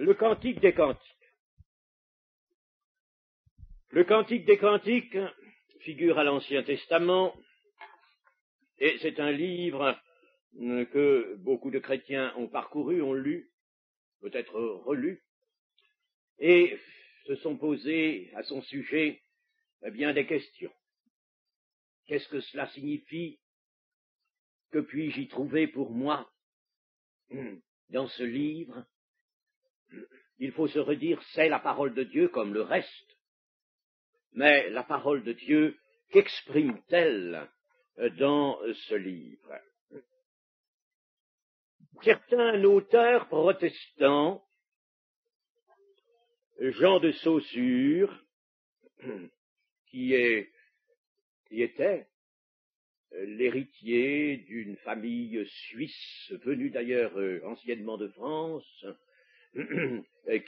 Le Cantique des Cantiques. Le Cantique des Cantiques figure à l'Ancien Testament, et c'est un livre que beaucoup de chrétiens ont parcouru, ont lu, peut-être relu, et se sont posés à son sujet bien des questions. Qu'est-ce que cela signifie? Que puis-je y trouver pour moi dans ce livre? Il faut se redire, c'est la parole de Dieu comme le reste, mais la parole de Dieu, qu'exprime-t-elle dans ce livre? Certains auteurs protestants, Jean de Saussure, qui était l'héritier d'une famille suisse, venue d'ailleurs anciennement de France,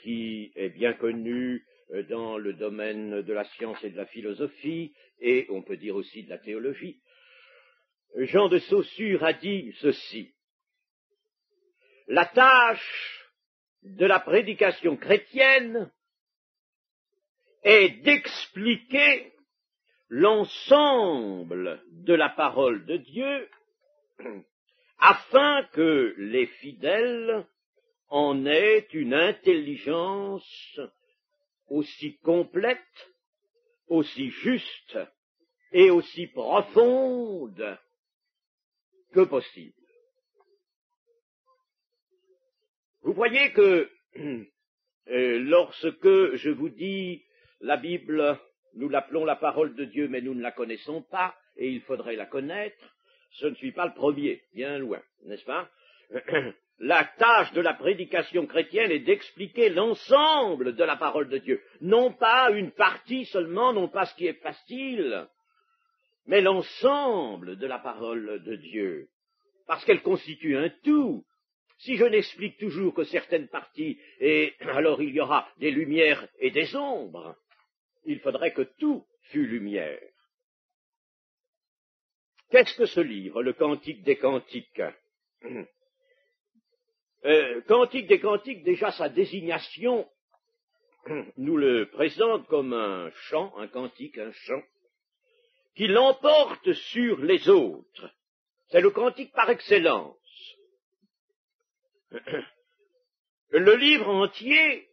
qui est bien connu dans le domaine de la science et de la philosophie, et on peut dire aussi de la théologie. Jean de Saussure a dit ceci: la tâche de la prédication chrétienne est d'expliquer l'ensemble de la parole de Dieu afin que les fidèles en aient une intelligence aussi complète, aussi juste et aussi profonde que possible. Vous voyez que lorsque je vous dis la Bible, nous l'appelons la parole de Dieu, mais nous ne la connaissons pas, et il faudrait la connaître, je ne suis pas le premier, bien loin, n'est-ce pas? La tâche de la prédication chrétienne est d'expliquer l'ensemble de la parole de Dieu, non pas une partie seulement, non pas ce qui est facile, mais l'ensemble de la parole de Dieu, parce qu'elle constitue un tout. Si je n'explique toujours que certaines parties, et alors il y aura des lumières et des ombres, il faudrait que tout fût lumière. Qu'est-ce que ce livre, le Cantique des Cantiques? Cantique des Cantiques, déjà sa désignation nous le présente comme un chant, un cantique, un chant, qui l'emporte sur les autres. C'est le cantique par excellence. Le livre entier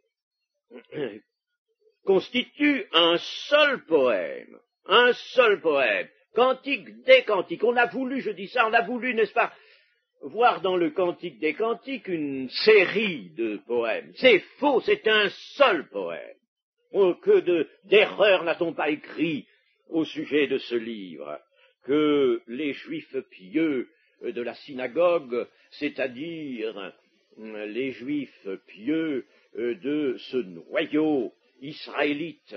constitue un seul poème, Cantique des Cantiques. On a voulu, je dis ça, on a voulu, n'est-ce pas, voir dans le Cantique des Cantiques une série de poèmes. C'est faux, c'est un seul poème. Oh, que d'erreurs n'a-t-on pas écrit au sujet de ce livre, que les Juifs pieux de la synagogue, c'est-à-dire les Juifs pieux de ce noyau israélite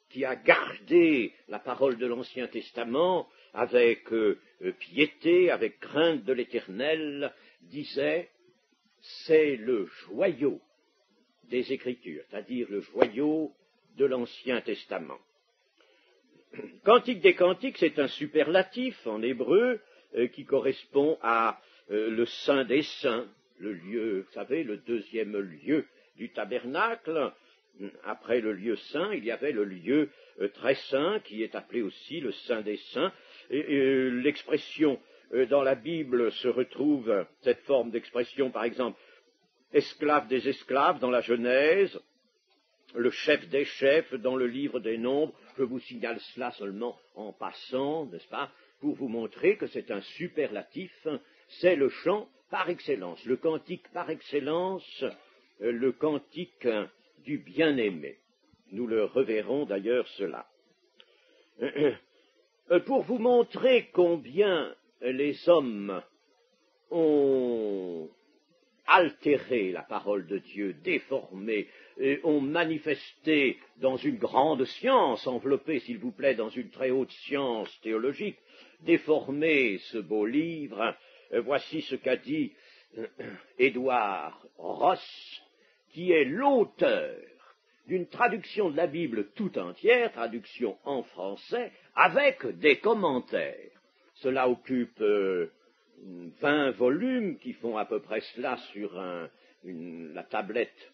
qui a gardé la parole de l'Ancien Testament avec piété, avec crainte de l'Éternel, disaient c'est le joyau des Écritures, c'est-à-dire le joyau de l'Ancien Testament. Cantique des Cantiques, c'est un superlatif en hébreu qui correspond à le Saint des Saints, le lieu, vous savez, le deuxième lieu du tabernacle. Après le lieu saint, il y avait le lieu très saint, qui est appelé aussi le Saint des Saints. L'expression dans la Bible se retrouve, cette forme d'expression, par exemple, esclave des esclaves dans la Genèse, le chef des chefs dans le livre des Nombres. Je vous signale cela seulement en passant, n'est-ce pas, pour vous montrer que c'est un superlatif, c'est le chant par excellence, le cantique par excellence, le cantique du bien-aimé. Nous le reverrons d'ailleurs cela. Pour vous montrer combien les hommes ont altéré la parole de Dieu, déformé, ont manifesté dans une grande science, enveloppé, s'il vous plaît, dans une très haute science théologique, déformé ce beau livre, voici ce qu'a dit Édouard Ross, qui est l'auteur d'une traduction de la Bible tout entière, traduction en français, avec des commentaires. Cela occupe 20 volumes qui font à peu près cela sur la tablette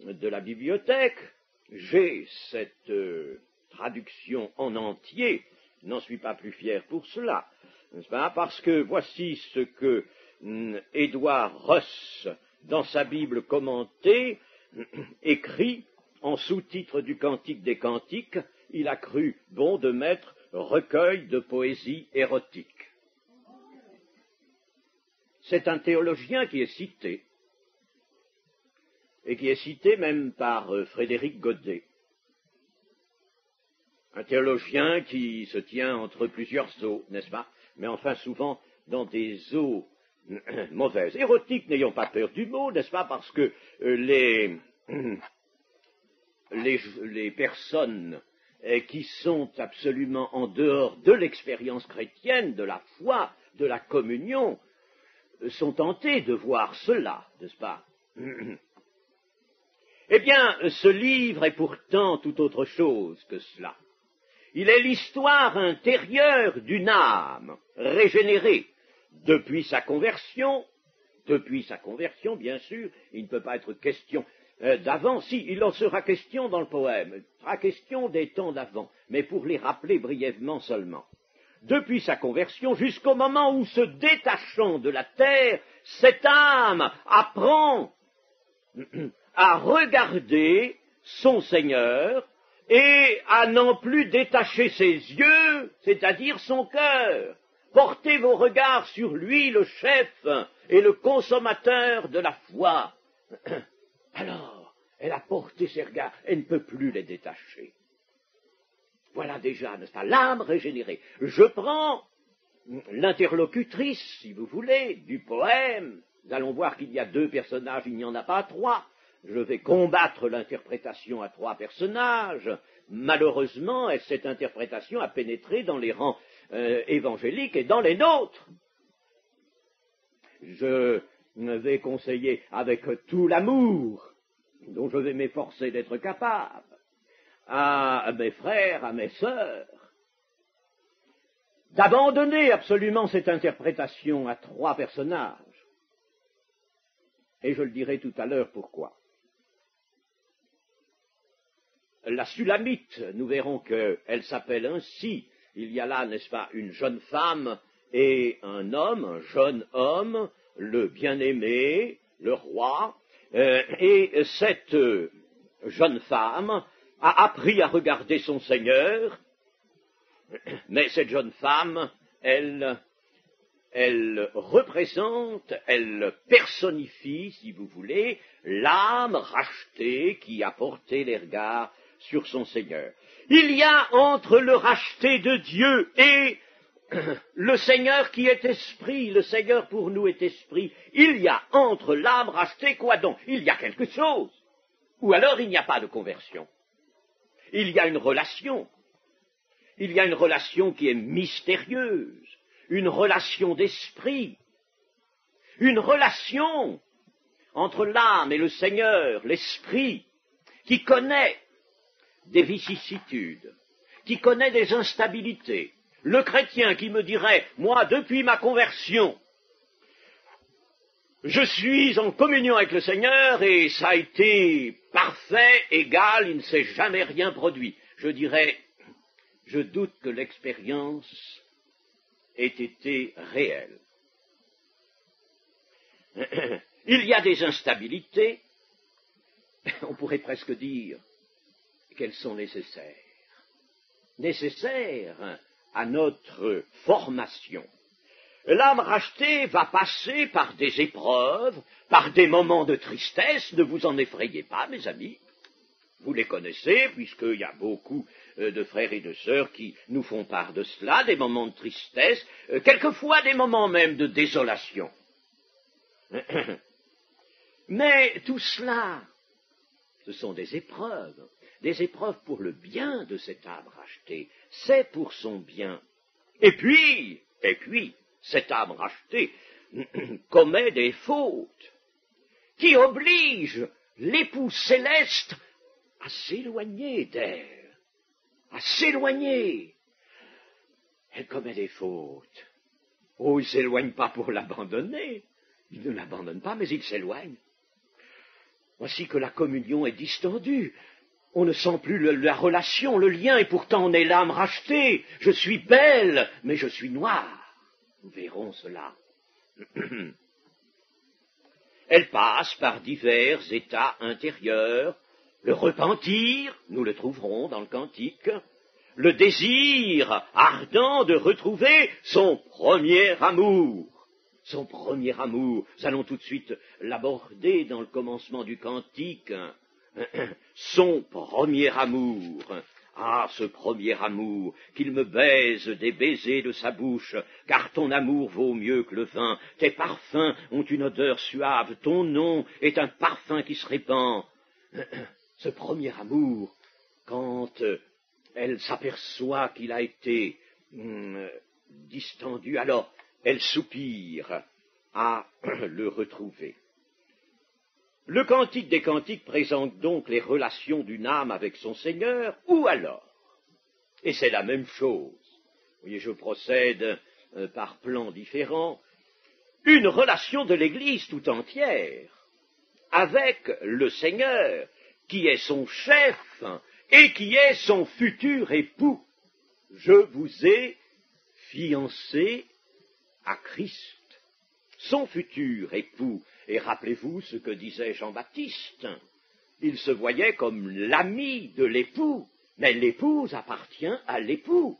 de la bibliothèque. J'ai cette traduction en entier, n'en suis pas plus fier pour cela, n'est-ce pas? Parce que voici ce que Édouard Russ, dans sa Bible commentée, écrit en sous-titre du Cantique des Cantiques. Il a cru bon de mettre recueil de poésie érotique. C'est un théologien qui est cité, et qui est cité même par Frédéric Godet. Un théologien qui se tient entre plusieurs eaux, n'est-ce pas? Mais enfin souvent dans des eaux mauvaises. Érotique, n'ayons pas peur du mot, n'est-ce pas? Parce que les personnes qui sont absolument en dehors de l'expérience chrétienne, de la foi, de la communion, sont tentées de voir cela, n'est-ce pas? Eh bien, ce livre est pourtant tout autre chose que cela. Il est l'histoire intérieure d'une âme régénérée depuis sa conversion, bien sûr, il ne peut pas être question d'avant, si, il en sera question dans le poème, il sera question des temps d'avant, mais pour les rappeler brièvement seulement. Depuis sa conversion jusqu'au moment où, se détachant de la terre, cette âme apprend à regarder son Seigneur et à n'en plus détacher ses yeux, c'est-à-dire son cœur. Portez vos regards sur lui, le chef et le consommateur de la foi. Alors, elle a porté ses regards, elle ne peut plus les détacher. Voilà déjà, n'est-ce pas, l'âme régénérée. Je prends l'interlocutrice, si vous voulez, du poème. Nous allons voir qu'il y a 2 personnages, il n'y en a pas 3. Je vais combattre l'interprétation à 3 personnages. Malheureusement, cette interprétation a pénétré dans les rangs évangéliques et dans les nôtres. Je vais conseiller avec tout l'amour dont je vais m'efforcer d'être capable à mes frères, à mes sœurs, d'abandonner absolument cette interprétation à 3 personnages. Et je le dirai tout à l'heure pourquoi. La Sulamite, nous verrons qu'elle s'appelle ainsi. Il y a là, n'est-ce pas, une jeune femme et un homme, un jeune homme, le bien-aimé, le roi, et cette jeune femme a appris à regarder son Seigneur, mais cette jeune femme, elle représente, elle personnifie, si vous voulez, l'âme rachetée qui a porté les regards sur son Seigneur. Il y a entre le racheté de Dieu et le Seigneur qui est esprit, le Seigneur pour nous est esprit, il y a entre l'âme rachetée quoi donc? Il y a quelque chose. Ou alors il n'y a pas de conversion. Il y a une relation. Il y a une relation qui est mystérieuse, une relation d'esprit, une relation entre l'âme et le Seigneur, l'esprit, qui connaît des vicissitudes, qui connaît des instabilités. Le chrétien qui me dirait, moi, depuis ma conversion, je suis en communion avec le Seigneur et ça a été parfait, égal, il ne s'est jamais rien produit. Je dirais, je doute que l'expérience ait été réelle. Il y a des instabilités, on pourrait presque dire qu'elles sont nécessaires à notre formation. L'âme rachetée va passer par des épreuves, par des moments de tristesse, ne vous en effrayez pas, mes amis. Vous les connaissez, puisqu'il y a beaucoup de frères et de sœurs qui nous font part de cela, des moments de tristesse, quelquefois des moments même de désolation. Mais tout cela, ce sont des épreuves pour le bien de cette âme rachetée, c'est pour son bien. Et puis, cette âme rachetée commet des fautes qui obligent l'époux céleste à s'éloigner d'elle, à s'éloigner. Elle commet des fautes. Oh, il ne s'éloigne pas pour l'abandonner. Il ne l'abandonne pas, mais il s'éloigne. Voici que la communion est distendue. On ne sent plus la relation, le lien, et pourtant on est l'âme rachetée. Je suis belle, mais je suis noire. Nous verrons cela. Elle passe par divers états intérieurs. Le repentir, nous le trouverons dans le cantique. Le désir ardent de retrouver son premier amour. Son premier amour, nous allons tout de suite l'aborder dans le commencement du cantique. Son premier amour. Ah, ce premier amour, qu'il me baise des baisers de sa bouche, car ton amour vaut mieux que le vin, tes parfums ont une odeur suave, ton nom est un parfum qui se répand. Ce premier amour, quand elle s'aperçoit qu'il a été distendu, alors elle soupire à le retrouver. Le Cantique des Cantiques présente donc les relations d'une âme avec son Seigneur, ou alors, et c'est la même chose, vous voyez, je procède par plans différents, une relation de l'Église tout entière avec le Seigneur, qui est son chef et qui est son futur époux. Je vous ai fiancé à Christ, son futur époux. Et rappelez-vous ce que disait Jean-Baptiste. Il se voyait comme l'ami de l'époux, mais l'épouse appartient à l'époux.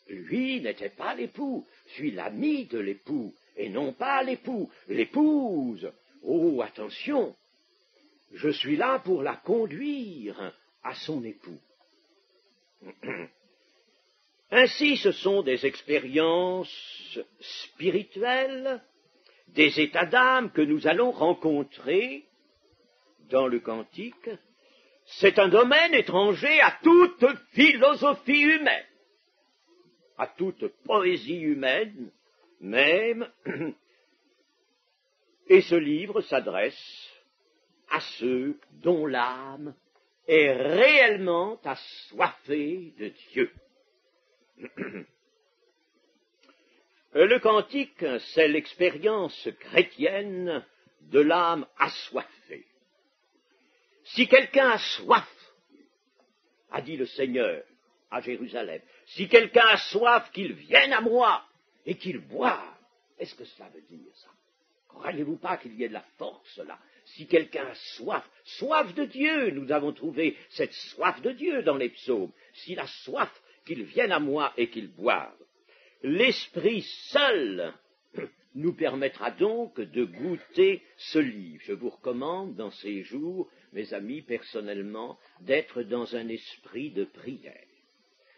Lui n'était pas l'époux, je suis l'ami de l'époux, et non pas l'époux. L'épouse, oh, attention, je suis là pour la conduire à son époux. Ainsi, ce sont des expériences spirituelles, des états d'âme que nous allons rencontrer dans le cantique. C'est un domaine étranger à toute philosophie humaine, à toute poésie humaine même, et ce livre s'adresse à ceux dont l'âme est réellement assoiffée de Dieu. Le cantique, c'est l'expérience chrétienne de l'âme assoiffée. Si quelqu'un a soif, a dit le Seigneur à Jérusalem, si quelqu'un a soif, qu'il vienne à moi et qu'il boive. Est-ce que cela veut dire ça? Croyez-vous pas qu'il y ait de la force là? Si quelqu'un a soif, soif de Dieu, nous avons trouvé cette soif de Dieu dans les psaumes. S'il a soif, qu'il vienne à moi et qu'il boive. L'Esprit seul nous permettra donc de goûter ce livre. Je vous recommande dans ces jours, mes amis, personnellement, d'être dans un esprit de prière.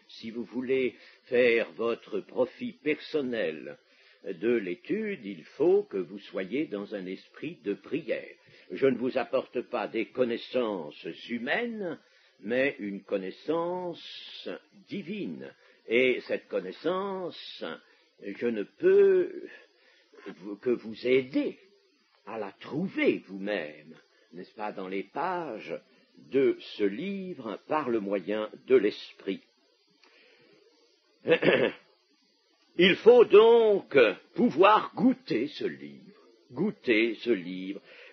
Si vous voulez faire votre profit personnel de l'étude, il faut que vous soyez dans un esprit de prière. Je ne vous apporte pas des connaissances humaines, mais une connaissance divine. Et cette connaissance, je ne peux que vous aider à la trouver vous-même, n'est-ce pas, dans les pages de ce livre par le moyen de l'Esprit. Il faut donc pouvoir goûter ce livre,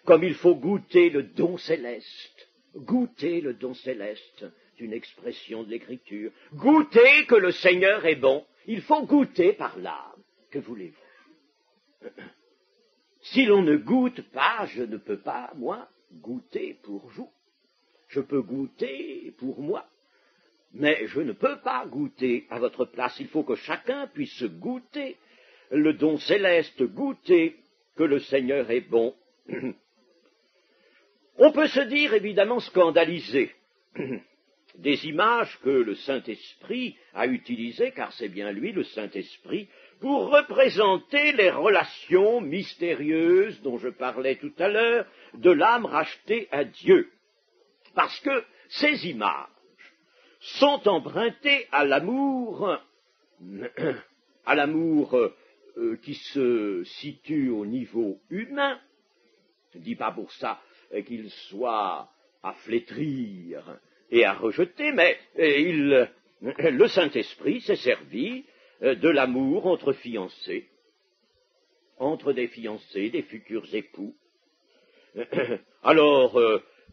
comme il faut goûter le don céleste. Goûter le don céleste, c'est une expression de l'Écriture. Goûter que le Seigneur est bon, il faut goûter par l'âme. Que voulez-vous? Si l'on ne goûte pas, je ne peux pas, moi, goûter pour vous. Je peux goûter pour moi, mais je ne peux pas goûter à votre place. Il faut que chacun puisse goûter le don céleste, goûter que le Seigneur est bon. On peut se dire évidemment scandalisé des images que le Saint-Esprit a utilisées, car c'est bien lui, le Saint-Esprit, pour représenter les relations mystérieuses dont je parlais tout à l'heure, de l'âme rachetée à Dieu. Parce que ces images sont empruntées à l'amour qui se situe au niveau humain. Je ne dis pas pour ça qu'il soit à flétrir et à rejeter, mais le Saint-Esprit s'est servi de l'amour entre fiancés, entre des fiancés, des futurs époux. Alors,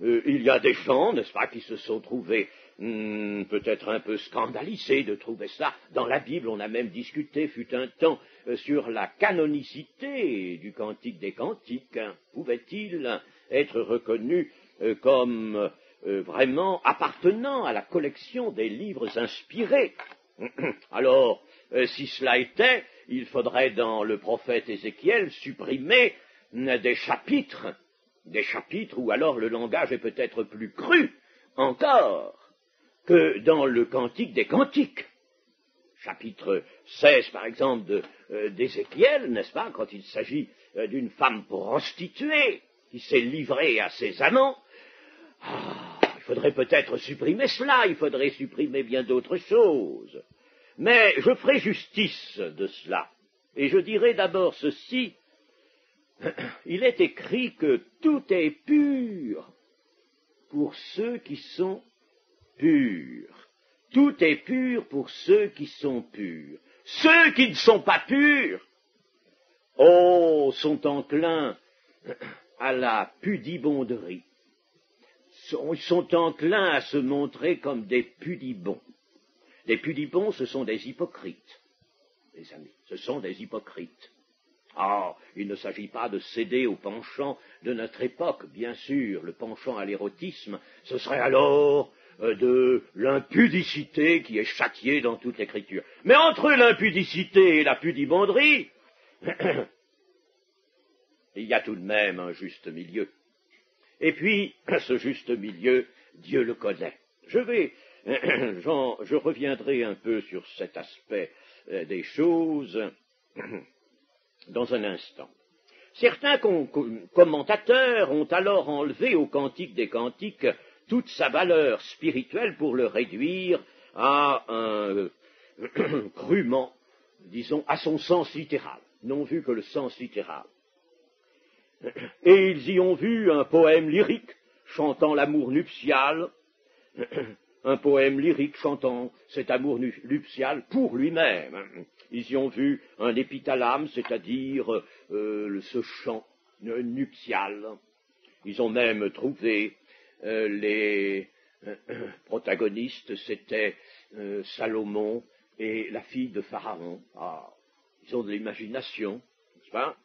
il y a des gens, n'est-ce pas, qui se sont trouvés peut-être un peu scandalisés de trouver ça. Dans la Bible, on a même discuté, fut un temps, sur la canonicité du Cantique des Cantiques. Pouvait-il être reconnu comme vraiment appartenant à la collection des livres inspirés? Alors, si cela était, il faudrait dans le prophète Ézéchiel supprimer des chapitres, où alors le langage est peut-être plus cru encore que dans le Cantique des Cantiques. Chapitre 16, par exemple, d'Ézéchiel, n'est-ce pas, quand il s'agit d'une femme prostituée qui s'est livrée à ses amants. Il faudrait peut-être supprimer cela, il faudrait supprimer bien d'autres choses. Mais je ferai justice de cela, et je dirai d'abord ceci. Il est écrit que tout est pur pour ceux qui sont purs. Tout est pur pour ceux qui sont purs. Ceux qui ne sont pas purs, sont enclins à la pudibonderie. Ils sont enclins à se montrer comme des pudibons. Les pudibons, ce sont des hypocrites, les amis, ce sont des hypocrites. Il ne s'agit pas de céder au penchant de notre époque, bien sûr. Le penchant à l'érotisme, ce serait alors de l'impudicité qui est châtiée dans toute l'Écriture. Mais entre l'impudicité et la pudibonderie, il y a tout de même un juste milieu. Et puis, ce juste milieu, Dieu le connaît. Je reviendrai un peu sur cet aspect des choses dans un instant. Certains commentateurs ont alors enlevé au Cantique des Cantiques toute sa valeur spirituelle pour le réduire à un crûment, disons, à son sens littéral, n'ont vu que le sens littéral. Et ils y ont vu un poème lyrique chantant l'amour nuptial, un poème lyrique chantant cet amour nuptial pour lui-même. Ils y ont vu un épithalame, c'est-à-dire ce chant nuptial. Ils ont même trouvé les protagonistes, c'était Salomon et la fille de Pharaon. Ils ont de l'imagination, n'est-ce pas?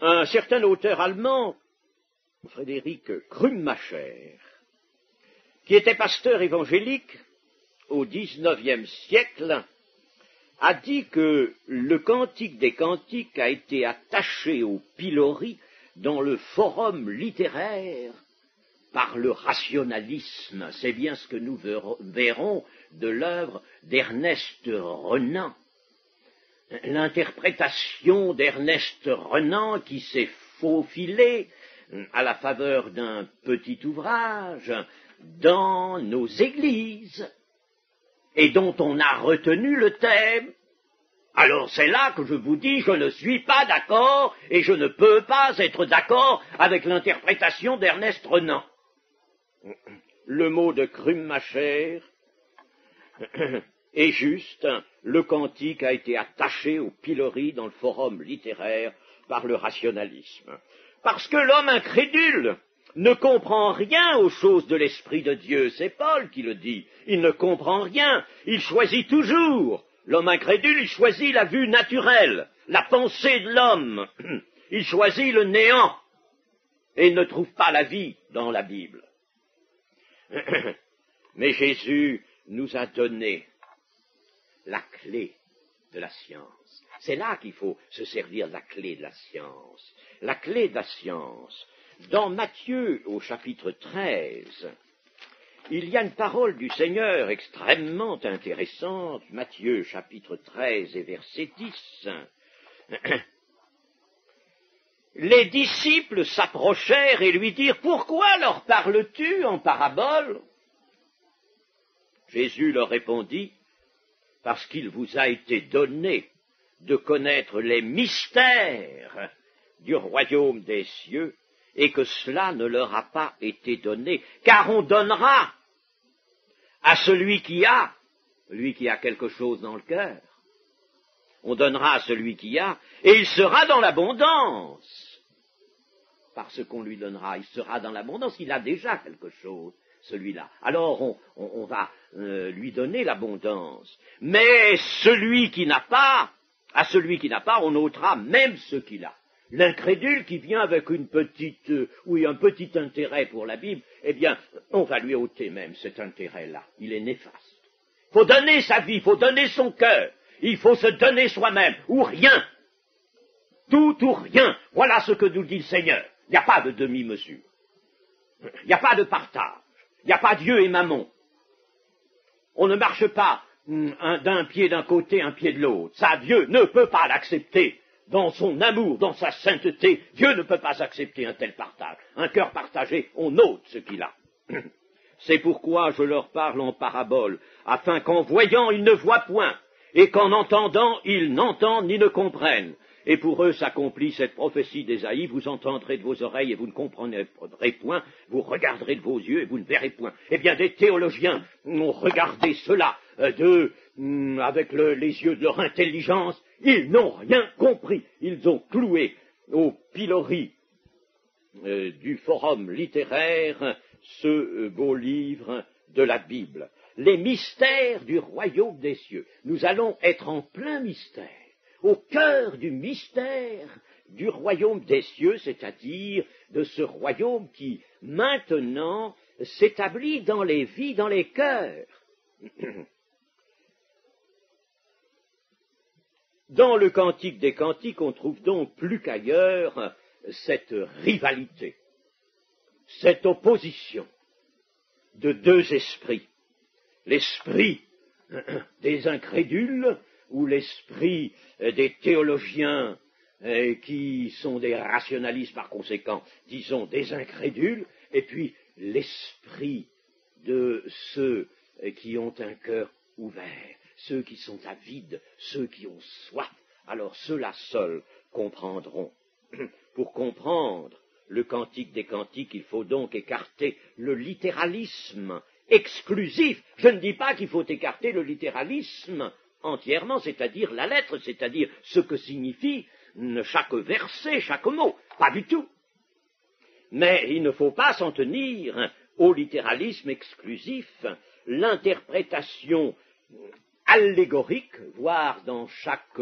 Un certain auteur allemand, Frédéric Krummacher, qui était pasteur évangélique au XIXe siècle, a dit que le Cantique des Cantiques a été attaché au pilori dans le forum littéraire par le rationalisme. C'est bien ce que nous verrons de l'œuvre d'Ernest Renan. L'interprétation d'Ernest Renan qui s'est faufilée à la faveur d'un petit ouvrage dans nos églises et dont on a retenu le thème. Alors c'est là que je vous dis, je ne suis pas d'accord et je ne peux pas être d'accord avec l'interprétation d'Ernest Renan. Le mot de Krummacher est juste, le cantique a été attaché au pilori dans le forum littéraire par le rationalisme. Parce que l'homme incrédule ne comprend rien aux choses de l'Esprit de Dieu, c'est Paul qui le dit, il ne comprend rien, il choisit toujours, l'homme incrédule, il choisit la vue naturelle, la pensée de l'homme, il choisit le néant, et il ne trouve pas la vie dans la Bible. Mais Jésus nous a donné la clé de la science. C'est là qu'il faut se servir de la clé de la science. La clé de la science. Dans Matthieu, au chapitre 13, il y a une parole du Seigneur extrêmement intéressante. Matthieu, chapitre 13 et verset 10. Les disciples s'approchèrent et lui dirent « Pourquoi leur parles-tu en parabole ?» Jésus leur répondit « Parce qu'il vous a été donné de connaître les mystères du royaume des cieux, et que cela ne leur a pas été donné, car on donnera à celui qui a quelque chose dans le cœur. On donnera à celui qui a, et il sera dans l'abondance. par ce qu'on lui donnera. Il sera dans l'abondance, il a déjà quelque chose, celui-là. Alors on va lui donner l'abondance. Mais celui qui n'a pas, à celui qui n'a pas, on ôtera même ce qu'il a. L'incrédule qui vient avec un petit intérêt pour la Bible, eh bien, on va lui ôter même cet intérêt-là. Il est néfaste. Il faut donner sa vie, il faut donner son cœur, il faut se donner soi-même, ou rien. Tout ou rien. Voilà ce que nous dit le Seigneur. Il n'y a pas de demi-mesure. Il n'y a pas de partage. Il n'y a pas Dieu et Mammon. On ne marche pas d'un pied d'un côté, un pied de l'autre. Ça, Dieu ne peut pas l'accepter. Dans son amour, dans sa sainteté, Dieu ne peut pas accepter un tel partage. Un cœur partagé, on ôte ce qu'il a. C'est pourquoi je leur parle en parabole, afin qu'en voyant ils ne voient point, et qu'en entendant ils n'entendent ni ne comprennent. Et pour eux s'accomplit cette prophétie d'Ésaïe, vous entendrez de vos oreilles et vous ne comprendrez point, vous regarderez de vos yeux et vous ne verrez point. Eh bien, des théologiens ont regardé cela avec les yeux de leur intelligence, ils n'ont rien compris. Ils ont cloué au pilori du forum littéraire ce beau livre de la Bible. Les mystères du royaume des cieux. Nous allons être en plein mystère, au cœur du mystère du royaume des cieux, c'est-à-dire de ce royaume qui, maintenant, s'établit dans les vies, dans les cœurs. Dans le Cantique des Cantiques, on trouve donc plus qu'ailleurs cette rivalité, cette opposition de deux esprits. L'esprit des incrédules, ou l'esprit des théologiens qui sont des rationalistes par conséquent, disons des incrédules, et puis l'esprit de ceux qui ont un cœur ouvert, ceux qui sont avides, ceux qui ont soif. Alors ceux-là seuls comprendront. Pour comprendre le Cantique des Cantiques, il faut donc écarter le littéralisme exclusif. Je ne dis pas qu'il faut écarter le littéralisme entièrement, c'est-à-dire la lettre, c'est-à-dire ce que signifie chaque verset, chaque mot. Pas du tout. Mais il ne faut pas s'en tenir au littéralisme exclusif, l'interprétation allégorique, voire dans chaque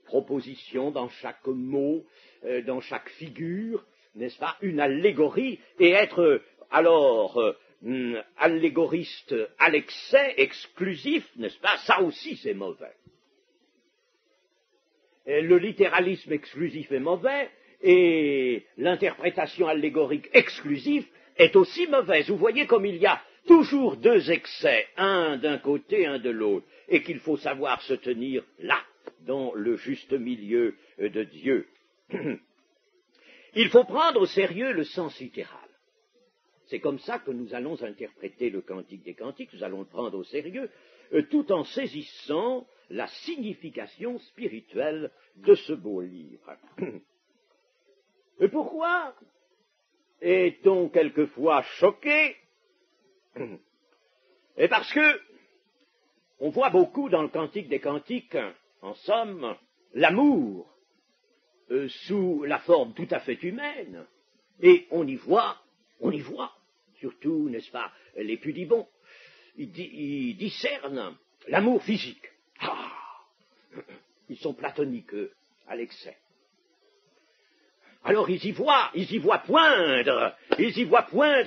proposition, dans chaque mot, dans chaque figure, n'est-ce pas, une allégorie, et être alors allégoriste à l'excès, exclusif, n'est-ce pas, ça aussi c'est mauvais. Et le littéralisme exclusif est mauvais, et l'interprétation allégorique exclusive est aussi mauvaise. Vous voyez comme il y a toujours deux excès, un d'un côté, un de l'autre, et qu'il faut savoir se tenir là, dans le juste milieu de Dieu. Il faut prendre au sérieux le sens littéral. C'est comme ça que nous allons interpréter le Cantique des Cantiques, nous allons le prendre au sérieux, tout en saisissant la signification spirituelle de ce beau livre. Et pourquoi est-on quelquefois choqué? Et parce que on voit beaucoup dans le Cantique des Cantiques, en somme, l'amour sous la forme tout à fait humaine, et on y voit, surtout, n'est-ce pas, les pudibons, ils discernent l'amour physique. Ah, ils sont platoniques, eux, à l'excès. Alors ils y voient poindre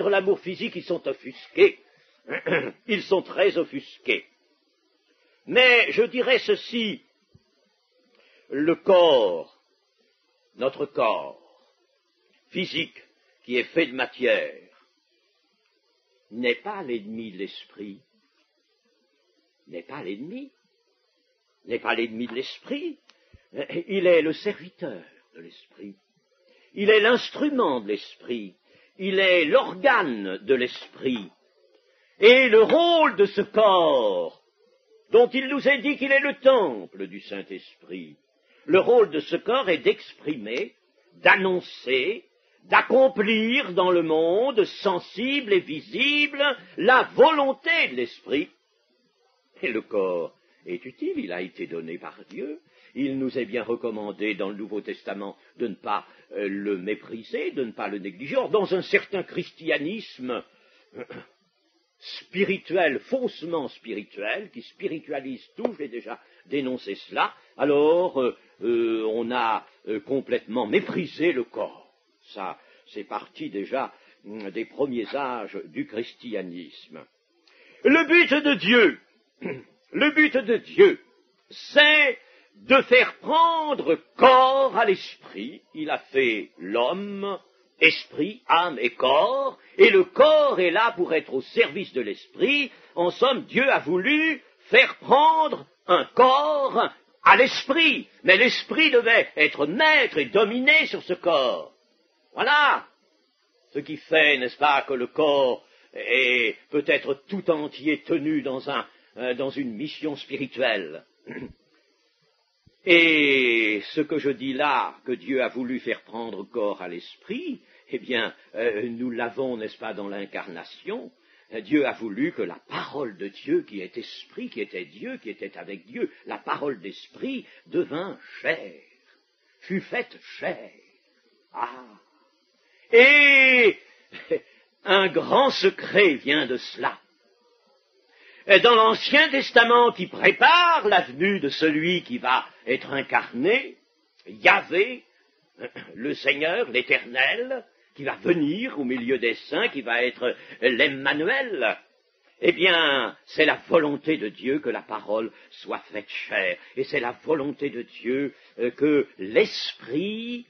l'amour physique, ils sont offusqués, ils sont très offusqués. Mais je dirais ceci, le corps, notre corps physique, qui est fait de matière, n'est pas l'ennemi de l'esprit, n'est pas l'ennemi de l'esprit, il est le serviteur de l'esprit, il est l'instrument de l'esprit, il est l'organe de l'esprit, et le rôle de ce corps, dont il nous est dit qu'il est le temple du Saint-Esprit, le rôle de ce corps est d'exprimer, d'annoncer, d'accomplir dans le monde sensible et visible la volonté de l'esprit. Et le corps est utile, il a été donné par Dieu, il nous est bien recommandé dans le Nouveau Testament de ne pas le mépriser, de ne pas le négliger. Or, dans un certain christianisme spirituel, faussement spirituel, qui spiritualise tout, j'ai déjà dénoncé cela, alors on a complètement méprisé le corps. Ça, c'est parti déjà des premiers âges du christianisme. Le but de Dieu, c'est de faire prendre corps à l'esprit. Il a fait l'homme, esprit, âme et corps, et le corps est là pour être au service de l'esprit. En somme, Dieu a voulu faire prendre un corps à l'esprit, mais l'esprit devait être maître et dominer sur ce corps. Voilà ce qui fait, n'est-ce pas, que le corps est peut-être tout entier tenu dans une mission spirituelle. Et ce que je dis là, que Dieu a voulu faire prendre corps à l'esprit, eh bien, nous l'avons, n'est-ce pas, dans l'incarnation. Dieu a voulu que la parole de Dieu, qui est esprit, qui était Dieu, qui était avec Dieu, la parole d'esprit, devint chair, fut faite chair. Ah! Et un grand secret vient de cela. Dans l'Ancien Testament qui prépare la venue de celui qui va être incarné, Yahvé, le Seigneur, l'Éternel, qui va venir au milieu des saints, qui va être l'Emmanuel, eh bien, c'est la volonté de Dieu que la parole soit faite chair, et c'est la volonté de Dieu que l'Esprit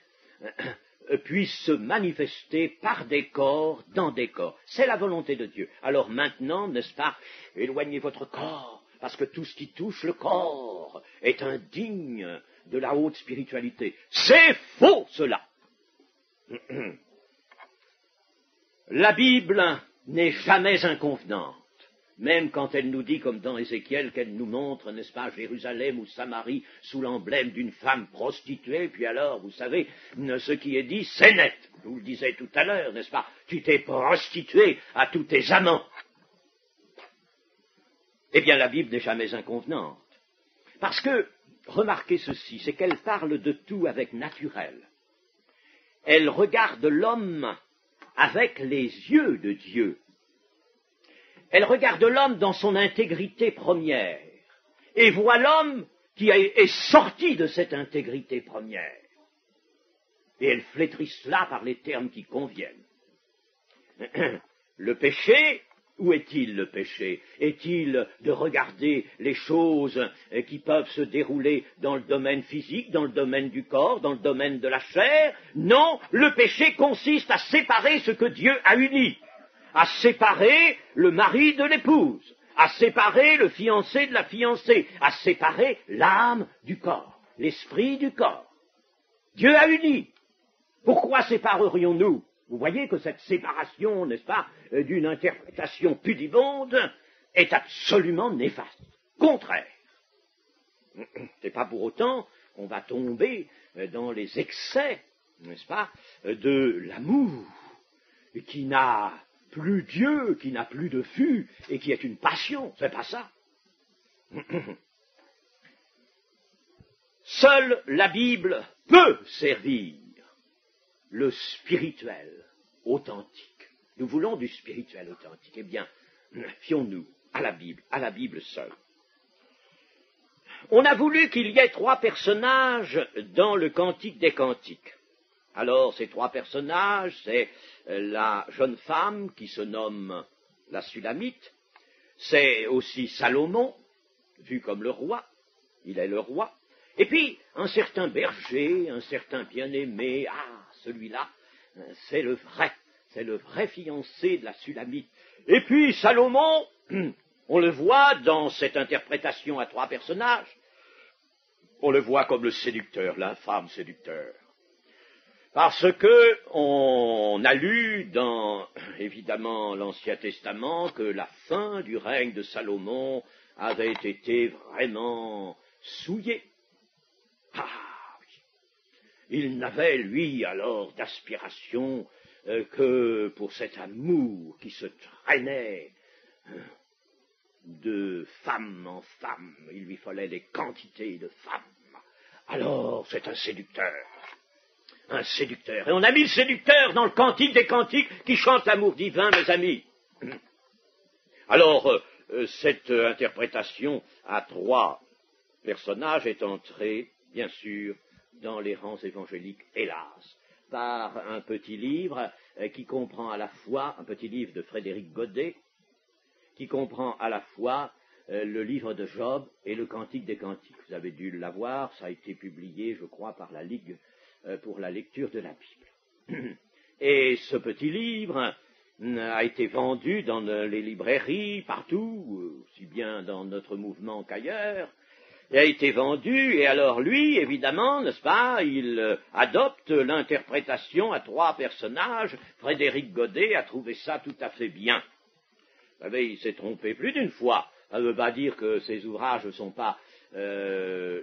puisse se manifester par des corps, dans des corps. C'est la volonté de Dieu. Alors maintenant, n'est-ce pas, éloignez votre corps, parce que tout ce qui touche le corps est indigne de la haute spiritualité. C'est faux, cela. La Bible n'est jamais inconvenante. Même quand elle nous dit, comme dans Ézéchiel, qu'elle nous montre, n'est-ce pas, Jérusalem ou Samarie sous l'emblème d'une femme prostituée, puis alors, vous savez, ce qui est dit, c'est net. Je vous le disais tout à l'heure, n'est-ce pas, tu t'es prostitué à tous tes amants. Eh bien, la Bible n'est jamais inconvenante. Parce que, remarquez ceci, c'est qu'elle parle de tout avec naturel. Elle regarde l'homme avec les yeux de Dieu. Elle regarde l'homme dans son intégrité première et voit l'homme qui est sorti de cette intégrité première. Et elle flétrit cela par les termes qui conviennent. Le péché, où est-il le péché? Est-il de regarder les choses qui peuvent se dérouler dans le domaine physique, dans le domaine du corps, dans le domaine de la chair? Non, le péché consiste à séparer ce que Dieu a uni. À séparer le mari de l'épouse, à séparer le fiancé de la fiancée, à séparer l'âme du corps, l'esprit du corps. Dieu a uni. Pourquoi séparerions-nous? Vous voyez que cette séparation, n'est-ce pas, d'une interprétation pudibonde est absolument néfaste, contraire. C'est pas pour autant qu'on va tomber dans les excès, n'est-ce pas, de l'amour, qui n'a plus Dieu, qui n'a plus de fût, et qui est une passion, c'est pas ça. Seule la Bible peut servir le spirituel authentique. Nous voulons du spirituel authentique. Eh bien, fions-nous à la Bible seule. On a voulu qu'il y ait 3 personnages dans le Cantique des Cantiques. Alors, ces 3 personnages, c'est la jeune femme qui se nomme la Sulamite, c'est aussi Salomon, vu comme le roi, il est le roi, et puis un certain berger, un certain bien-aimé, celui-là, c'est le vrai fiancé de la Sulamite. Et puis Salomon, on le voit dans cette interprétation à 3 personnages, on le voit comme le séducteur, l'infâme séducteur. Parce que on a lu dans, évidemment, l'Ancien Testament que la fin du règne de Salomon avait été vraiment souillée. Oui. Il n'avait, lui, alors, d'aspiration que pour cet amour qui se traînait de femme en femme. Il lui fallait des quantités de femmes. Alors, c'est un séducteur. Un séducteur. Et on a mis le séducteur dans le cantique des cantiques qui chante l'amour divin, mes amis. Alors, cette interprétation à trois personnages est entrée, bien sûr, dans les rangs évangéliques, hélas, par un petit livre qui comprend à la fois, un petit livre de Frédéric Godet, qui comprend à la fois le livre de Job et le Cantique des Cantiques. Vous avez dû l'avoir, ça a été publié, je crois, par la Ligue pour la lecture de la Bible. Et ce petit livre a été vendu dans les librairies, partout, aussi bien dans notre mouvement qu'ailleurs. Il a été vendu, et alors lui, évidemment, n'est-ce pas, il adopte l'interprétation à trois personnages. Frédéric Godet a trouvé ça tout à fait bien. Vous savez, il s'est trompé plus d'une fois. Ça ne veut pas dire que ses ouvrages ne sont pas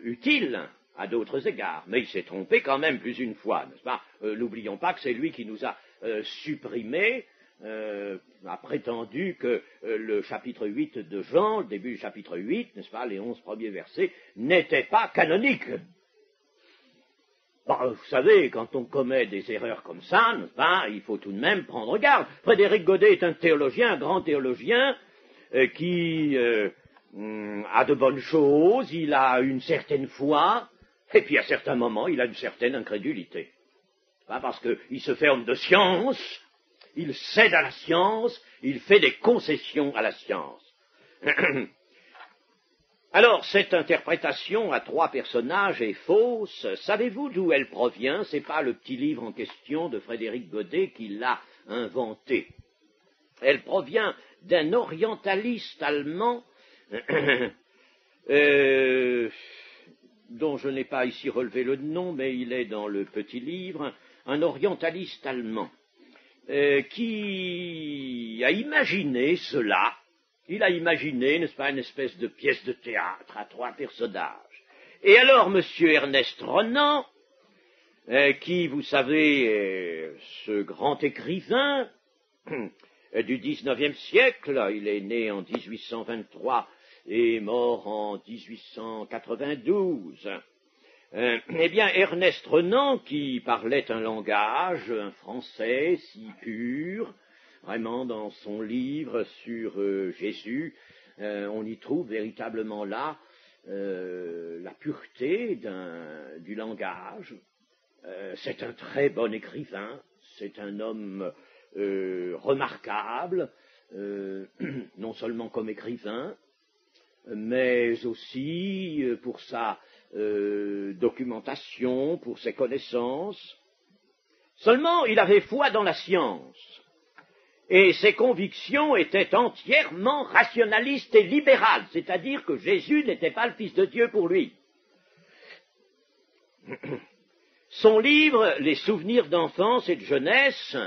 utiles à d'autres égards, mais il s'est trompé quand même plus d'une fois, n'est-ce pas? N'oublions pas que c'est lui qui nous a supprimé, a prétendu que le chapitre 8 de Jean, le début du chapitre 8, n'est-ce pas, les 11 premiers versets, n'étaient pas canoniques. Bon, vous savez, quand on commet des erreurs comme ça, n'est-ce pas, il faut tout de même prendre garde. Frédéric Godet est un théologien, un grand théologien, qui a de bonnes choses, il a une certaine foi, et puis à certains moments, il a une certaine incrédulité. Pas parce qu'il se fait homme de science, il cède à la science, il fait des concessions à la science. Alors, cette interprétation à trois personnages est fausse. Savez-vous d'où elle provient? C'est pas le petit livre en question de Frédéric Godet qui l'a inventé. Elle provient d'un orientaliste allemand dont je n'ai pas ici relevé le nom, mais il est dans le petit livre, un orientaliste allemand qui a imaginé cela. Il a imaginé, n'est-ce pas, une espèce de pièce de théâtre à trois personnages. Et alors, M. Ernest Renan, qui, vous savez, est ce grand écrivain du XIXe siècle, il est né en 1823 et mort en 1892. Eh bien, Ernest Renan, qui parlait un langage, un français si pur, vraiment dans son livre sur Jésus, on y trouve véritablement là la pureté du langage. C'est un très bon écrivain, c'est un homme remarquable, non seulement comme écrivain, mais aussi pour sa documentation, pour ses connaissances. Seulement, il avait foi dans la science, et ses convictions étaient entièrement rationalistes et libérales, c'est-à-dire que Jésus n'était pas le Fils de Dieu pour lui. Son livre, Les souvenirs d'enfance et de jeunesse,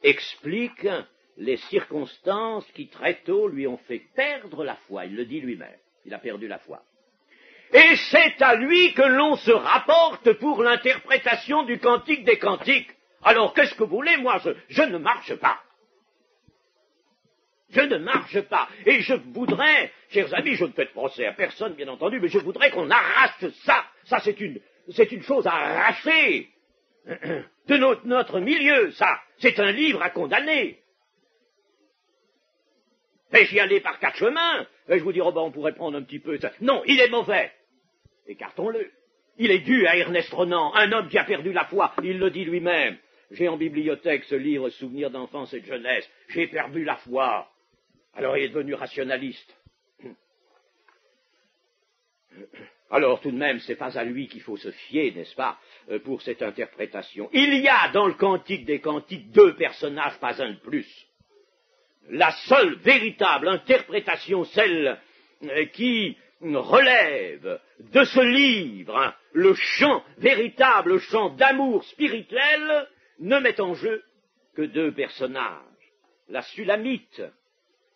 explique les circonstances qui très tôt lui ont fait perdre la foi. Il le dit lui-même, il a perdu la foi. Et c'est à lui que l'on se rapporte pour l'interprétation du Cantique des Cantiques. Alors, qu'est-ce que vous voulez, moi, je ne marche pas. Je ne marche pas. Et je voudrais, chers amis, je ne fais de procès à personne, bien entendu, mais je voudrais qu'on arrache ça. Ça, c'est une chose à arracher de notre milieu, ça. C'est un livre à condamner. Et j'y allais par quatre chemins, et je vous dis, oh ben, on pourrait prendre un petit peu ça. Non, il est mauvais. Écartons-le. Il est dû à Ernest Renan, un homme qui a perdu la foi, il le dit lui-même. J'ai en bibliothèque ce livre, Souvenirs d'enfance et de jeunesse. J'ai perdu la foi. Alors il est devenu rationaliste. Alors tout de même, c'est pas à lui qu'il faut se fier, n'est-ce pas, pour cette interprétation. Il y a dans le Cantique des Cantiques deux personnages, pas un de plus. La seule véritable interprétation, celle qui relève de ce livre, le chant, véritable chant d'amour spirituel, ne met en jeu que deux personnages. La Sulamite,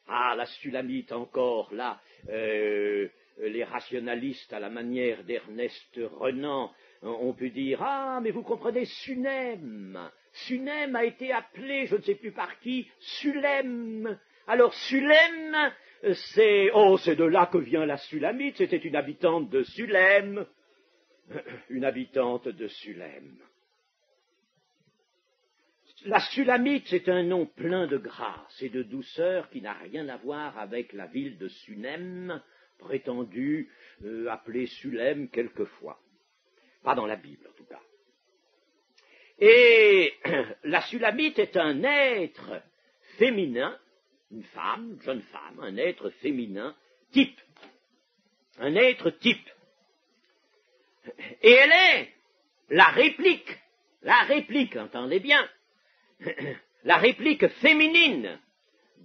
la Sulamite encore, là, les rationalistes à la manière d'Ernest Renan ont pu dire, mais vous comprenez, Sunem a été appelé, je ne sais plus par qui, Sulem. Alors Sulem, c'est de là que vient la Sulamite, c'était une habitante de Sulem. une habitante de Sulem. La Sulamite, c'est un nom plein de grâce et de douceur qui n'a rien à voir avec la ville de Sunem, prétendue appelée Sulem quelquefois. Pas dans la Bible, en tout cas. Et la Sulamite est un être féminin, une femme, une jeune femme, un être féminin, type. Un être type. Et elle est la réplique, entendez bien, la réplique féminine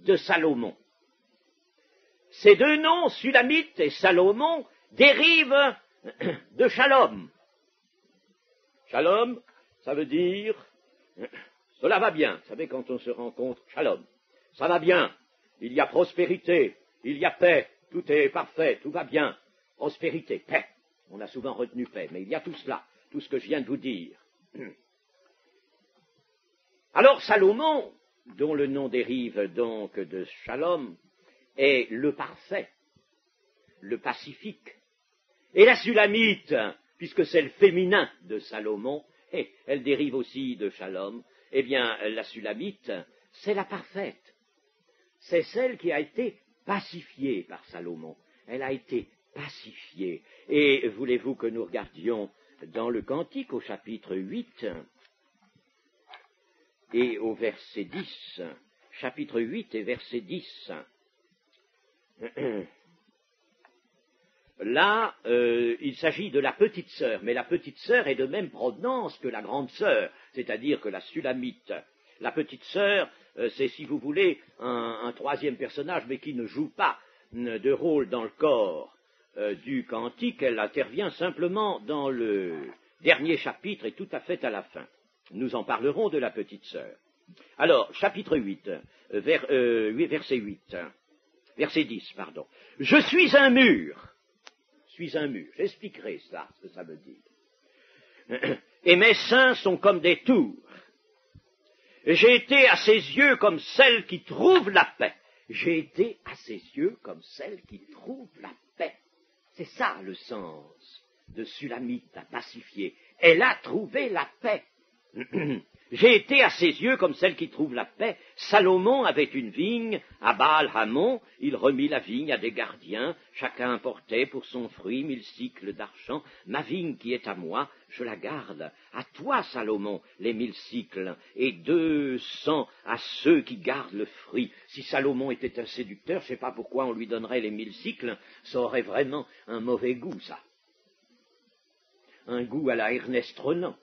de Salomon. Ces deux noms, Sulamite et Salomon, dérivent de Shalom. Shalom, ça veut dire, cela va bien. Vous savez, quand on se rencontre, Shalom, ça va bien, il y a prospérité, il y a paix, tout est parfait, tout va bien, prospérité, paix. On a souvent retenu paix, mais il y a tout cela, tout ce que je viens de vous dire. Alors Salomon, dont le nom dérive donc de Shalom, est le parfait, le pacifique. Et la Sulamite, puisque c'est le féminin de Salomon, et elle dérive aussi de Shalom, eh bien la Sulamite, c'est la parfaite. C'est celle qui a été pacifiée par Salomon. Elle a été pacifiée. Et voulez-vous que nous regardions dans le Cantique au chapitre 8 et au verset 10, chapitre 8 et verset 10. Là, il s'agit de la petite sœur, mais la petite sœur est de même provenance que la grande sœur, c'est-à-dire que la Sulamite. La petite sœur, c'est, si vous voulez, un troisième personnage, mais qui ne joue pas de rôle dans le corps du Cantique. Elle intervient simplement dans le dernier chapitre et tout à fait à la fin. Nous en parlerons de la petite sœur. Alors, chapitre 8, verset 8, verset 10, pardon. Je suis un mur. J'expliquerai ça, ce que ça veut dire. Et mes seins sont comme des tours. J'ai été à ses yeux comme celle qui trouve la paix. J'ai été à ses yeux comme celle qui trouve la paix. C'est ça le sens de Sulamite à pacifier. Elle a trouvé la paix. J'ai été à ses yeux comme celle qui trouve la paix. Salomon avait une vigne à Baal-Hamon, il remit la vigne à des gardiens, chacun portait pour son fruit 1000 cycles d'argent. Ma vigne qui est à moi, je la garde. À toi, Salomon, les 1000 cycles, et 200 à ceux qui gardent le fruit. Si Salomon était un séducteur, je ne sais pas pourquoi on lui donnerait les 1000 cycles, ça aurait vraiment un mauvais goût, ça. Un goût à la Ernest Renan.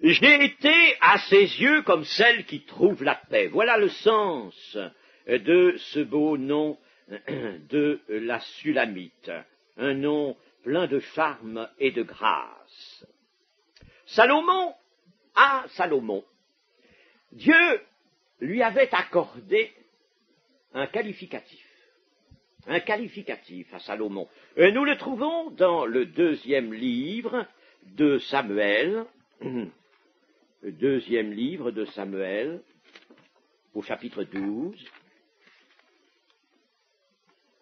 J'ai été à ses yeux comme celle qui trouve la paix. Voilà le sens de ce beau nom de la Sulamite, un nom plein de charme et de grâce. Salomon, Dieu lui avait accordé un qualificatif à Salomon. Et nous le trouvons dans le 2e livre de Samuel, le 2e livre de Samuel, au chapitre 12,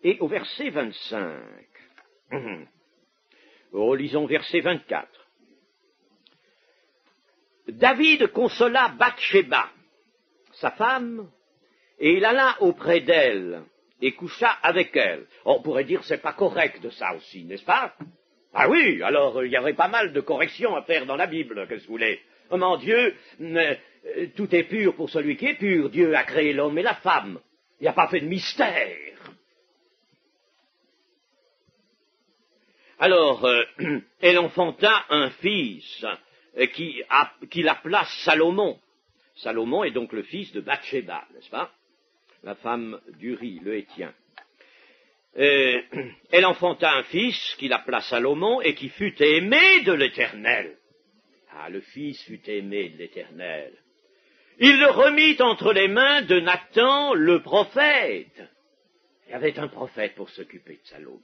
et au verset 25. Lisons verset 24. David consola Bathsheba, sa femme, et il alla auprès d'elle, et coucha avec elle. On pourrait dire c'est pas correct de ça aussi, n'est-ce pas? Ah oui, alors il y aurait pas mal de corrections à faire dans la Bible, qu'est-ce que vous voulez? Comment Dieu, tout est pur pour celui qui est pur. Dieu a créé l'homme et la femme. Il n'a pas fait de mystère. Alors, elle enfanta un fils qui l'appela Salomon. Salomon est donc le fils de Bathsheba, n'est-ce pas? La femme d'Uri, le Héthien. Elle enfanta un fils qui l'appela Salomon et qui fut aimé de l'Éternel. Ah, le fils fut aimé de l'Éternel. Il le remit entre les mains de Nathan le prophète. Il y avait un prophète pour s'occuper de Salomon.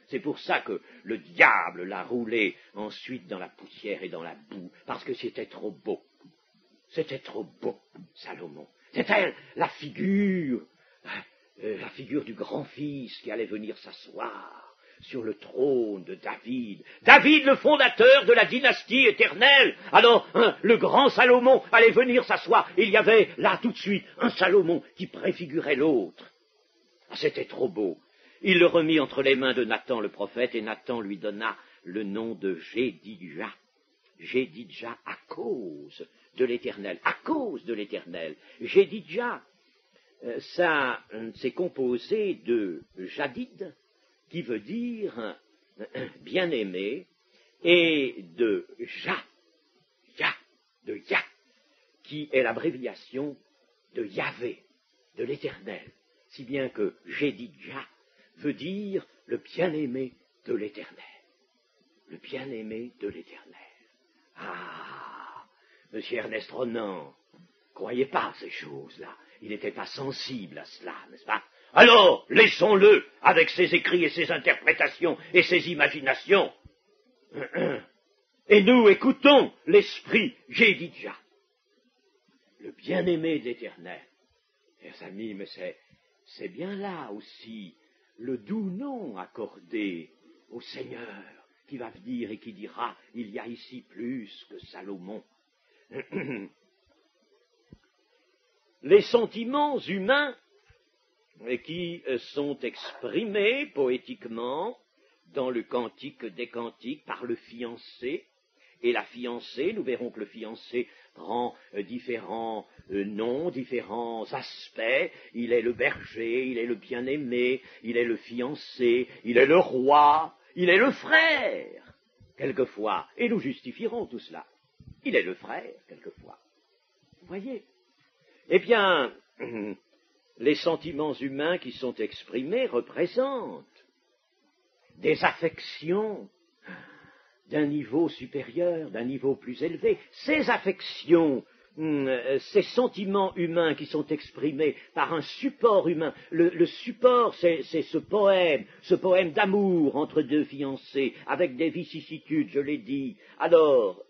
C'est pour ça que le diable l'a roulé ensuite dans la poussière et dans la boue, parce que c'était trop beau. C'était trop beau, Salomon. C'était la figure du grand-fils qui allait venir s'asseoir sur le trône de David. David, le fondateur de la dynastie éternelle. Alors, le grand Salomon allait venir s'asseoir. Il y avait là tout de suite un Salomon qui préfigurait l'autre. Ah, c'était trop beau. Il le remit entre les mains de Nathan le prophète, et Nathan lui donna le nom de Jédidja. Jédidja à cause de l'Éternel, à cause de l'Éternel. Jédidja, ça c'est composé de Jadid, qui veut dire bien-aimé, et de de Ya, qui est l'abréviation de Yahvé, de l'Éternel. Si bien que Jédidja veut dire le bien-aimé de l'Éternel. Le bien-aimé de l'Éternel. Ah, monsieur Ernest Renan, croyez pas à ces choses-là. Il n'était pas sensible à cela, n'est-ce pas? Alors, laissons-le avec ses écrits et ses interprétations et ses imaginations. Et nous écoutons l'esprit Jédidja, le bien-aimé de l'Éternel. Chers amis, mais c'est bien là aussi le doux nom accordé au Seigneur, qui va venir et qui dira, il y a ici plus que Salomon. Les sentiments humains qui sont exprimés poétiquement dans le Cantique des Cantiques par le fiancé, et la fiancée, nous verrons que le fiancé prend différents noms, différents aspects. Il est le berger, il est le bien-aimé, il est le fiancé, il est le roi, il est le frère, quelquefois, et nous justifierons tout cela. Il est le frère, quelquefois. Vous voyez? Eh bien, les sentiments humains qui sont exprimés représentent des affections d'un niveau supérieur, d'un niveau plus élevé. Ces affections, ces sentiments humains qui sont exprimés par un support humain, le support, c'est ce poème d'amour entre deux fiancés, avec des vicissitudes, je l'ai dit. Alors,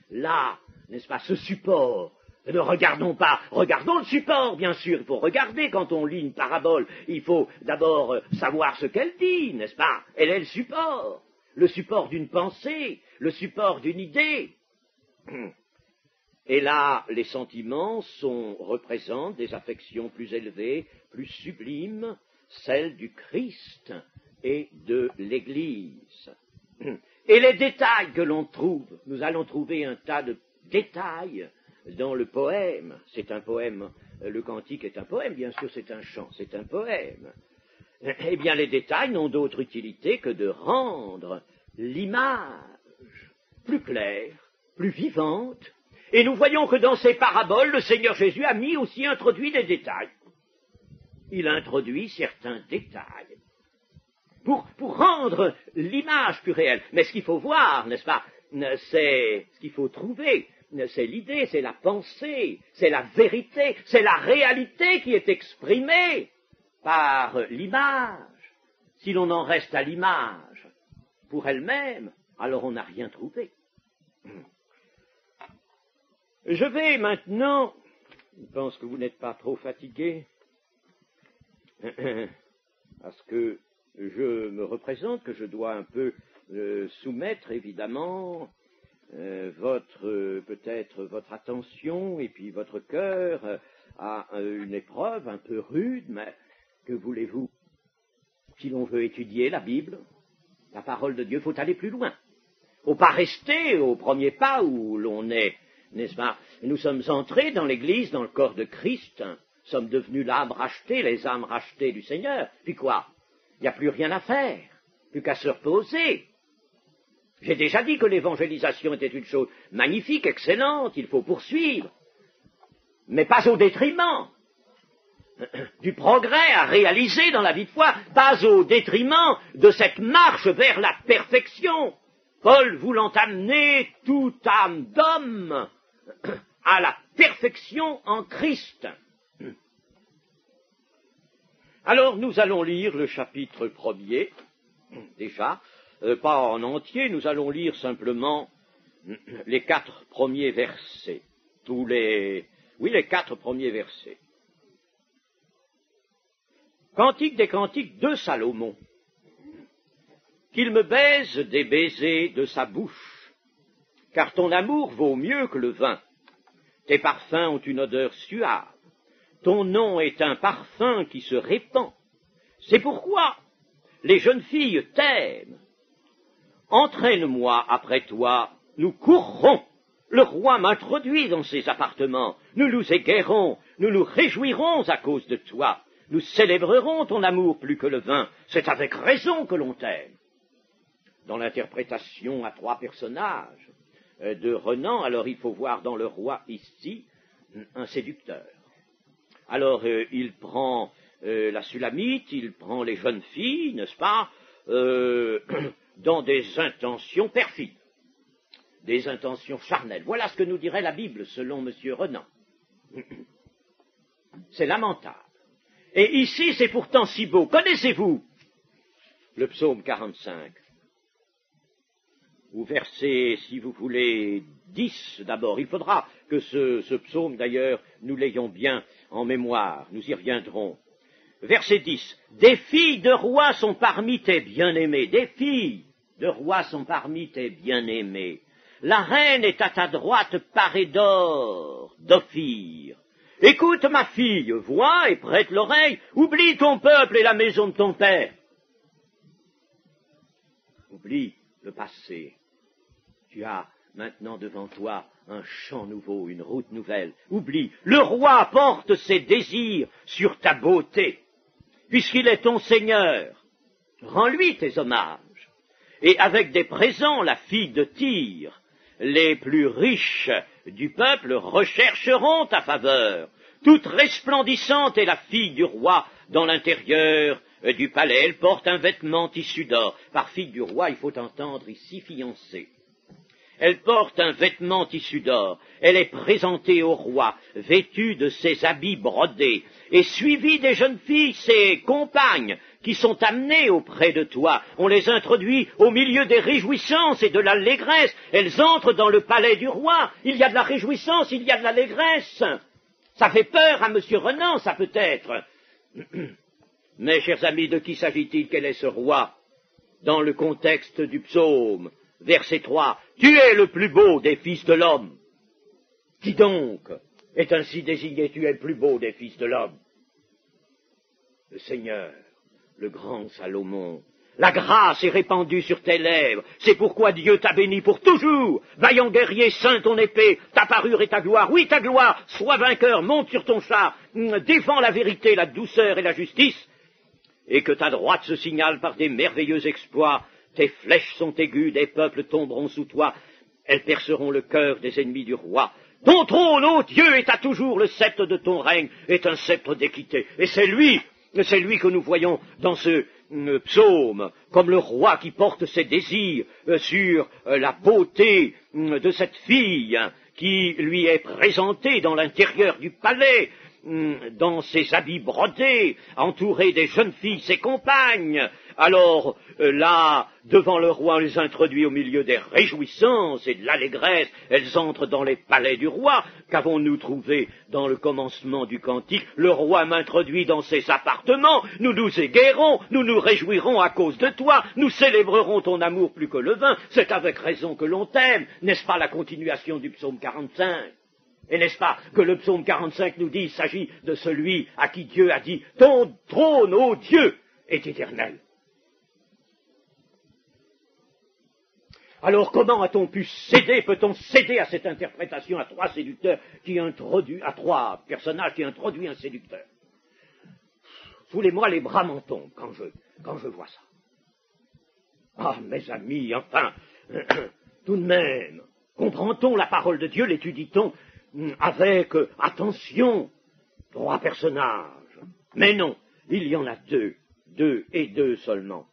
là, n'est-ce pas, ce support, ne regardons pas, regardons le support, bien sûr, il faut regarder quand on lit une parabole, il faut d'abord savoir ce qu'elle dit, n'est-ce pas? Elle est le support d'une pensée, le support d'une idée. Et là, les sentiments représentent des affections plus élevées, plus sublimes, celles du Christ et de l'Église. Et les détails que l'on trouve, nous allons trouver un tas de détails dans le poème. C'est un poème, le cantique est un poème, bien sûr, c'est un chant, c'est un poème. Eh bien, les détails n'ont d'autre utilité que de rendre l'image plus claire, plus vivante. Et nous voyons que dans ces paraboles, le Seigneur Jésus a introduit des détails. Il a introduit certains détails pour rendre l'image plus réelle. Mais ce qu'il faut voir, n'est-ce pas, c'est ce qu'il faut trouver, c'est l'idée, c'est la pensée, c'est la vérité, c'est la réalité qui est exprimée par l'image. Si l'on en reste à l'image pour elle-même, alors on n'a rien trouvé. Je vais maintenant, je pense que vous n'êtes pas trop fatigué, parce que je me représente, que je dois un peu soumettre évidemment peut-être votre attention et puis votre cœur à une épreuve un peu rude, mais que voulez-vous? Si l'on veut étudier la Bible, la parole de Dieu, il faut aller plus loin. Il ne faut pas rester au premier pas où l'on est, n'est-ce pas? Nous sommes entrés dans l'Église, dans le corps de Christ, nous sommes devenus l'âme rachetée, les âmes rachetées du Seigneur. Puis quoi? Il n'y a plus rien à faire, plus qu'à se reposer. J'ai déjà dit que l'évangélisation était une chose magnifique, excellente, il faut poursuivre, mais pas au détriment du progrès à réaliser dans la vie de foi, pas au détriment de cette marche vers la perfection. Paul voulant amener toute âme d'homme à la perfection en Christ. Alors nous allons lire le chapitre 1er, déjà, pas en entier, nous allons lire simplement les 4 premiers versets, les 4 premiers versets. Cantique des Cantiques de Salomon. qu'il me baise des baisers de sa bouche, car ton amour vaut mieux que le vin. Tes parfums ont une odeur suave, ton nom est un parfum qui se répand. C'est pourquoi les jeunes filles t'aiment. Entraîne-moi après toi, nous courrons. Le roi m'introduit dans ses appartements. Nous nous égaierons, nous nous réjouirons à cause de toi. Nous célébrerons ton amour plus que le vin. C'est avec raison que l'on t'aime. Dans l'interprétation à trois personnages de Renan, alors il faut voir dans le roi ici un séducteur. Alors il prend la Sulamite, il prend les jeunes filles, n'est-ce pas, dans des intentions perfides, des intentions charnelles. Voilà ce que nous dirait la Bible selon M. Renan. C'est lamentable. Et ici, c'est pourtant si beau. Connaissez-vous le psaume 45 ou verset, si vous voulez, 10 d'abord. Il faudra que ce psaume, d'ailleurs, nous l'ayons bien en mémoire. Nous y reviendrons. Verset 10. Des filles de rois sont parmi tes bien-aimés. Des filles de rois sont parmi tes bien-aimés. La reine est à ta droite parée d'or, d'Ophir. Écoute, ma fille, vois et prête l'oreille. Oublie ton peuple et la maison de ton père. Oublie le passé. Tu as maintenant devant toi un champ nouveau, une route nouvelle. Oublie, le roi porte ses désirs sur ta beauté, puisqu'il est ton Seigneur. Rends-lui tes hommages. Et avec des présents, la fille de Tyr, les plus riches du peuple rechercheront ta faveur. Toute resplendissante est la fille du roi dans l'intérieur du palais. Elle porte un vêtement tissu d'or. Par fille du roi, il faut entendre ici fiancée. Elle porte un vêtement tissu d'or. Elle est présentée au roi, vêtue de ses habits brodés, et suivie des jeunes filles, ses compagnes, qui sont amenées auprès de toi. On les introduit au milieu des réjouissances et de l'allégresse. Elles entrent dans le palais du roi. Il y a de la réjouissance, il y a de l'allégresse. Ça fait peur à M. Renan, ça peut-être. Mais, chers amis, de qui s'agit-il? Quel est ce roi? Dans le contexte du psaume, verset 3, « Tu es le plus beau des fils de l'homme. » Qui donc est ainsi désigné? Tu es le plus beau des fils de l'homme. Le Seigneur, le grand Salomon. La grâce est répandue sur tes lèvres. C'est pourquoi Dieu t'a béni pour toujours. Vaillant guerrier, ceins ton épée, ta parure et ta gloire. Oui, ta gloire, sois vainqueur, monte sur ton char, défends la vérité, la douceur et la justice. Et que ta droite se signale par des merveilleux exploits. Tes flèches sont aiguës, des peuples tomberont sous toi. Elles perceront le cœur des ennemis du roi. Ton trône, ô Dieu, est à toujours le sceptre de ton règne, est un sceptre d'équité. Et c'est lui que nous voyons dans ce psaume, comme le roi qui porte ses désirs sur la beauté de cette fille qui lui est présentée dans l'intérieur du palais, dans ses habits brodés, entouré des jeunes filles, ses compagnes. Alors là, devant le roi, on les introduit au milieu des réjouissances et de l'allégresse. Elles entrent dans les palais du roi. Qu'avons-nous trouvé dans le commencement du cantique? Le roi m'introduit dans ses appartements. Nous nous égaierons, nous nous réjouirons à cause de toi. Nous célébrerons ton amour plus que le vin. C'est avec raison que l'on t'aime. N'est-ce pas la continuation du psaume 45? Et n'est-ce pas que le psaume 45 nous dit, il s'agit de celui à qui Dieu a dit, ton trône, ô Dieu, est éternel. Alors comment a-t-on pu céder, peut-on céder à cette interprétation à trois séducteurs à trois personnages qui introduit un séducteur? Foulez-moi les bras m'en tombent quand je vois ça. Ah, mes amis, enfin, tout de même, comprend-on la parole de Dieu, l'étudie-t-on avec attention? Trois personnages. Mais non, il y en a deux et deux seulement.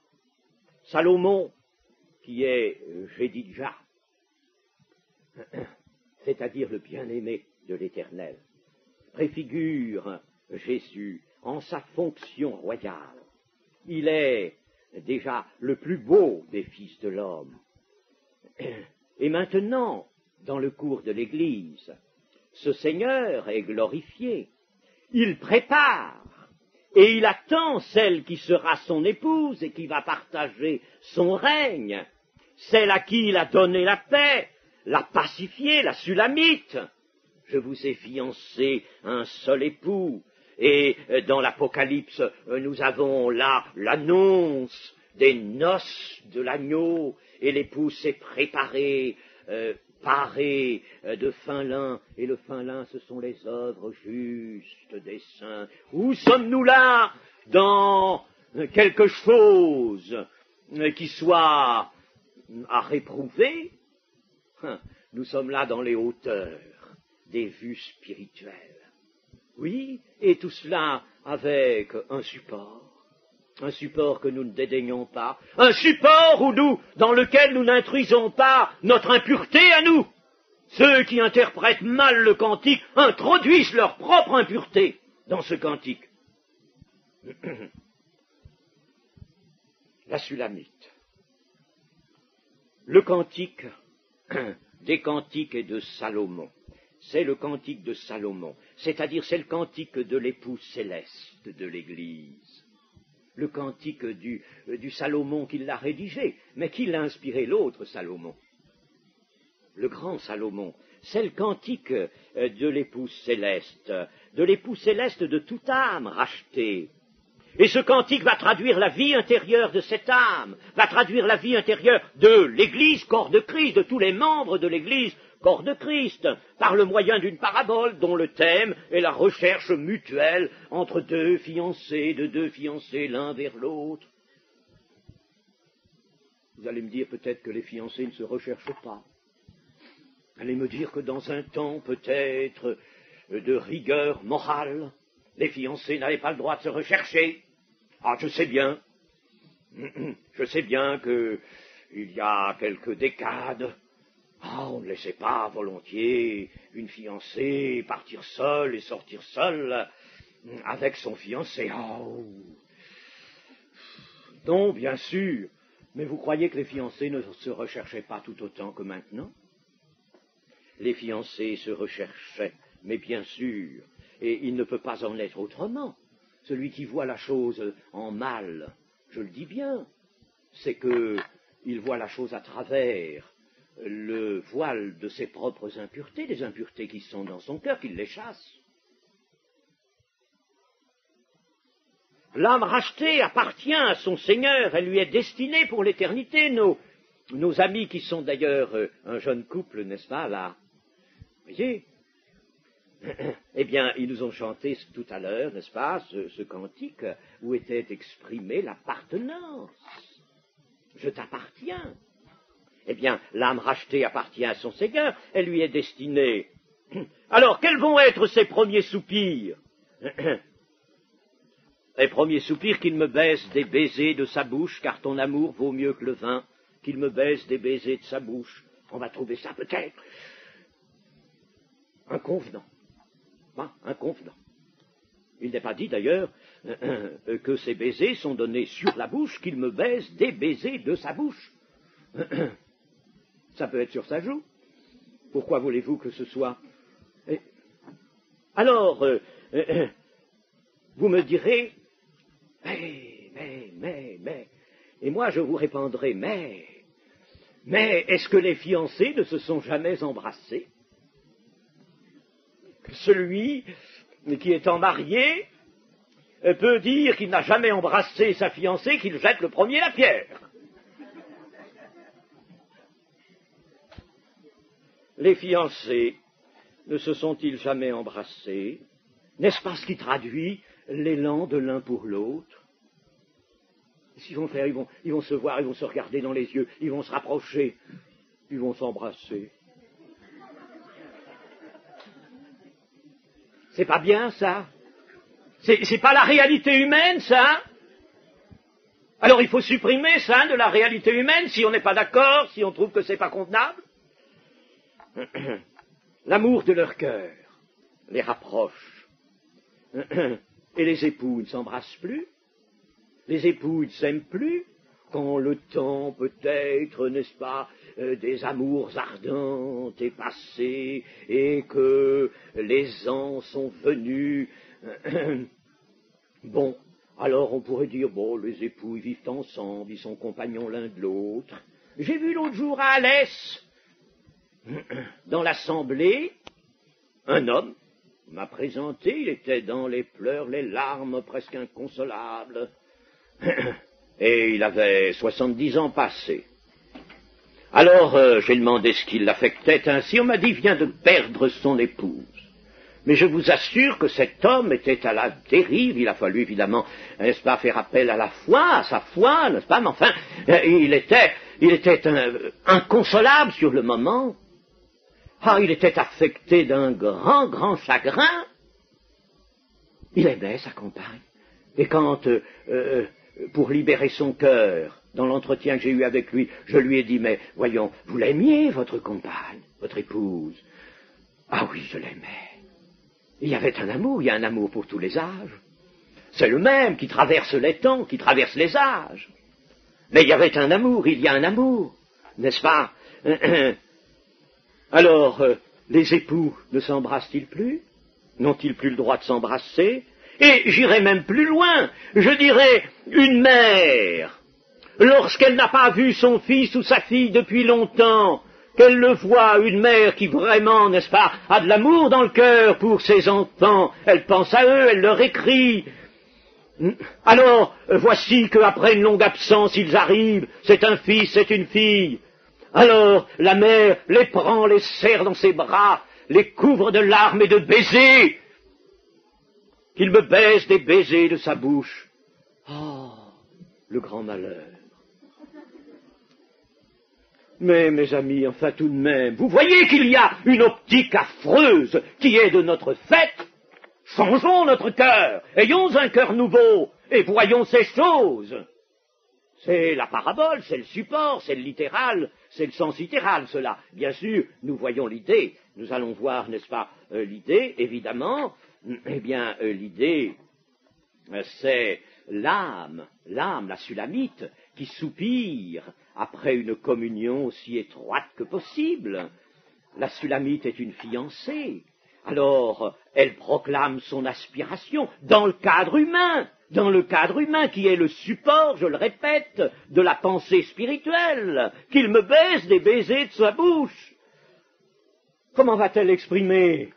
Salomon, qui est Jédidja, c'est-à-dire le bien-aimé de l'Éternel, préfigure Jésus en sa fonction royale. Il est déjà le plus beau des fils de l'homme. Et maintenant, dans le cours de l'Église, ce Seigneur est glorifié. Il prépare et il attend celle qui sera son épouse et qui va partager son règne, celle à qui il a donné la paix, l'a pacifiée, la Sulamite. Je vous ai fiancé un seul époux, et dans l'Apocalypse, nous avons là l'annonce des noces de l'agneau, et l'époux s'est préparé, paré de fin lin, et le fin lin, ce sont les œuvres justes des saints. Où sommes-nous là dans quelque chose qui soit à réprouver? Nous sommes là dans les hauteurs des vues spirituelles. Oui, et tout cela avec un support que nous ne dédaignons pas, un support dans lequel nous n'introduisons pas notre impureté à nous. Ceux qui interprètent mal le cantique introduisent leur propre impureté dans ce cantique. La Sulamite. Le cantique des cantiques et de Salomon. C'est le cantique de Salomon, c'est-à-dire c'est le cantique de l'époux céleste de l'Église. Le cantique du Salomon qui l'a rédigé, mais qui l'a inspiré, l'autre Salomon. Le grand Salomon, c'est le cantique de l'époux céleste de toute âme rachetée. Et ce cantique va traduire la vie intérieure de cette âme, va traduire la vie intérieure de l'Église, corps de Christ, de tous les membres de l'Église, corps de Christ, par le moyen d'une parabole dont le thème est la recherche mutuelle entre deux fiancés, l'un vers l'autre. Vous allez me dire peut-être que les fiancés ne se recherchent pas. Vous allez me dire que dans un temps peut-être de rigueur morale, les fiancés n'avaient pas le droit de se rechercher. Ah, je sais bien qu'il y a quelques décades, on ne laissait pas volontiers une fiancée partir seule et sortir seule avec son fiancé. Non, bien sûr, mais vous croyez que les fiancés ne se recherchaient pas tout autant que maintenant? Les fiancés se recherchaient, mais bien sûr, et il ne peut pas en être autrement. Celui qui voit la chose en mal, je le dis bien, c'est qu'il voit la chose à travers le voile de ses propres impuretés, des impuretés qui sont dans son cœur, qu'il les chasse. L'âme rachetée appartient à son Seigneur, elle lui est destinée pour l'éternité. Nos amis qui sont d'ailleurs un jeune couple, n'est-ce pas, là, voyez, eh bien, ils nous ont chanté tout à l'heure, n'est-ce pas, ce cantique où était exprimée l'appartenance. Je t'appartiens. Eh bien, l'âme rachetée appartient à son Seigneur, elle lui est destinée. Alors, quels vont être ses premiers soupirs? Les premiers soupirs, qu'il me baise des baisers de sa bouche, car ton amour vaut mieux que le vin, qu'il me baise des baisers de sa bouche. On va trouver ça peut-être inconvenant. Inconvenant. Il n'est pas dit d'ailleurs que ces baisers sont donnés sur la bouche, qu'il me baise des baisers de sa bouche. Ça peut être sur sa joue. Pourquoi voulez-vous que ce soit? Alors, vous me direz, mais, et moi je vous répondrai, mais est-ce que les fiancés ne se sont jamais embrassés? Celui qui étant marié peut dire qu'il n'a jamais embrassé sa fiancée, qu'il jette le premier la pierre. Les fiancés ne se sont-ils jamais embrassés? N'est-ce pas ce qui traduit l'élan de l'un pour l'autre? Qu'est-ce qu'ils vont faire? Ils vont se voir, ils vont se regarder dans les yeux, ils vont se rapprocher, ils vont s'embrasser. C'est pas bien, ça? C'est pas la réalité humaine, ça? Alors il faut supprimer ça de la réalité humaine si on n'est pas d'accord, si on trouve que c'est pas convenable. L'amour de leur cœur les rapproche. Et les époux ne s'embrassent plus. Les époux ne s'aiment plus. Quand le temps peut-être, n'est-ce pas, des amours ardentes est passé et que les ans sont venus, bon, Alors on pourrait dire, bon, les époux, ils vivent ensemble, ils sont compagnons l'un de l'autre. J'ai vu l'autre jour à Alès, dans l'assemblée, un homme m'a présenté, il était dans les pleurs, les larmes, presque inconsolables, et il avait 70 ans passés. Alors j'ai demandé ce qui l'affectait ainsi, on m'a dit, il vient de perdre son épouse. Mais je vous assure que cet homme était à la dérive, il a fallu évidemment, n'est-ce pas, faire appel à la foi, à sa foi, n'est-ce pas, mais enfin, il était inconsolable sur le moment. Ah, il était affecté d'un grand chagrin. Il aimait sa compagne. Et quand, pour libérer son cœur, dans l'entretien que j'ai eu avec lui, je lui ai dit, mais voyons, vous l'aimiez, votre compagne, votre épouse? Ah oui, je l'aimais. Il y avait un amour, il y a un amour pour tous les âges. C'est le même qui traverse les temps, qui traverse les âges. Mais il y avait un amour, il y a un amour, n'est-ce pas? Alors, les époux ne s'embrassent-ils plus? N'ont-ils plus le droit de s'embrasser? Et j'irai même plus loin, je dirais une mère, lorsqu'elle n'a pas vu son fils ou sa fille depuis longtemps, qu'elle le voit, une mère qui vraiment, n'est-ce pas, a de l'amour dans le cœur pour ses enfants, elle pense à eux, elle leur écrit. Alors, voici qu'après une longue absence, ils arrivent, c'est un fils, c'est une fille. Alors, la mère les prend, les serre dans ses bras, les couvre de larmes et de baisers, qu'il me baise des baisers de sa bouche. Oh, le grand malheur. Mais, mes amis, enfin tout de même, vous voyez qu'il y a une optique affreuse qui est de notre fait. Changeons notre cœur, ayons un cœur nouveau, et voyons ces choses. C'est la parabole, c'est le support, c'est le littéral, c'est le sens littéral, cela. Bien sûr, nous voyons l'idée, nous allons voir, n'est-ce pas, l'idée, évidemment. Eh bien, l'idée, c'est l'âme, la sulamite, qui soupire après une communion aussi étroite que possible. La sulamite est une fiancée. Alors, elle proclame son aspiration dans le cadre humain qui est le support, je le répète, de la pensée spirituelle, qu'il me baise des baisers de sa bouche. Comment va-t-elle exprimer?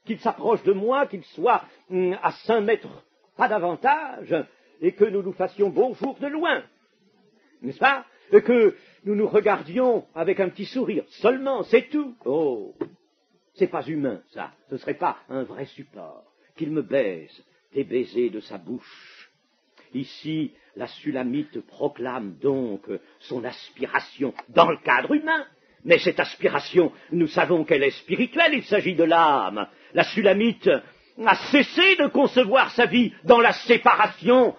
Qu'il s'approche de moi, qu'il soit à 5 mètres, pas davantage, et que nous nous fassions bonjour de loin, n'est-ce pas? Et que nous nous regardions avec un petit sourire, seulement, c'est tout. Oh, c'est pas humain, ça, ce serait pas un vrai support, qu'il me baise des baisers de sa bouche. Ici, la sulamite proclame donc son aspiration dans le cadre humain, mais cette aspiration, nous savons qu'elle est spirituelle, il s'agit de l'âme. La sulamite a cessé de concevoir sa vie dans la séparation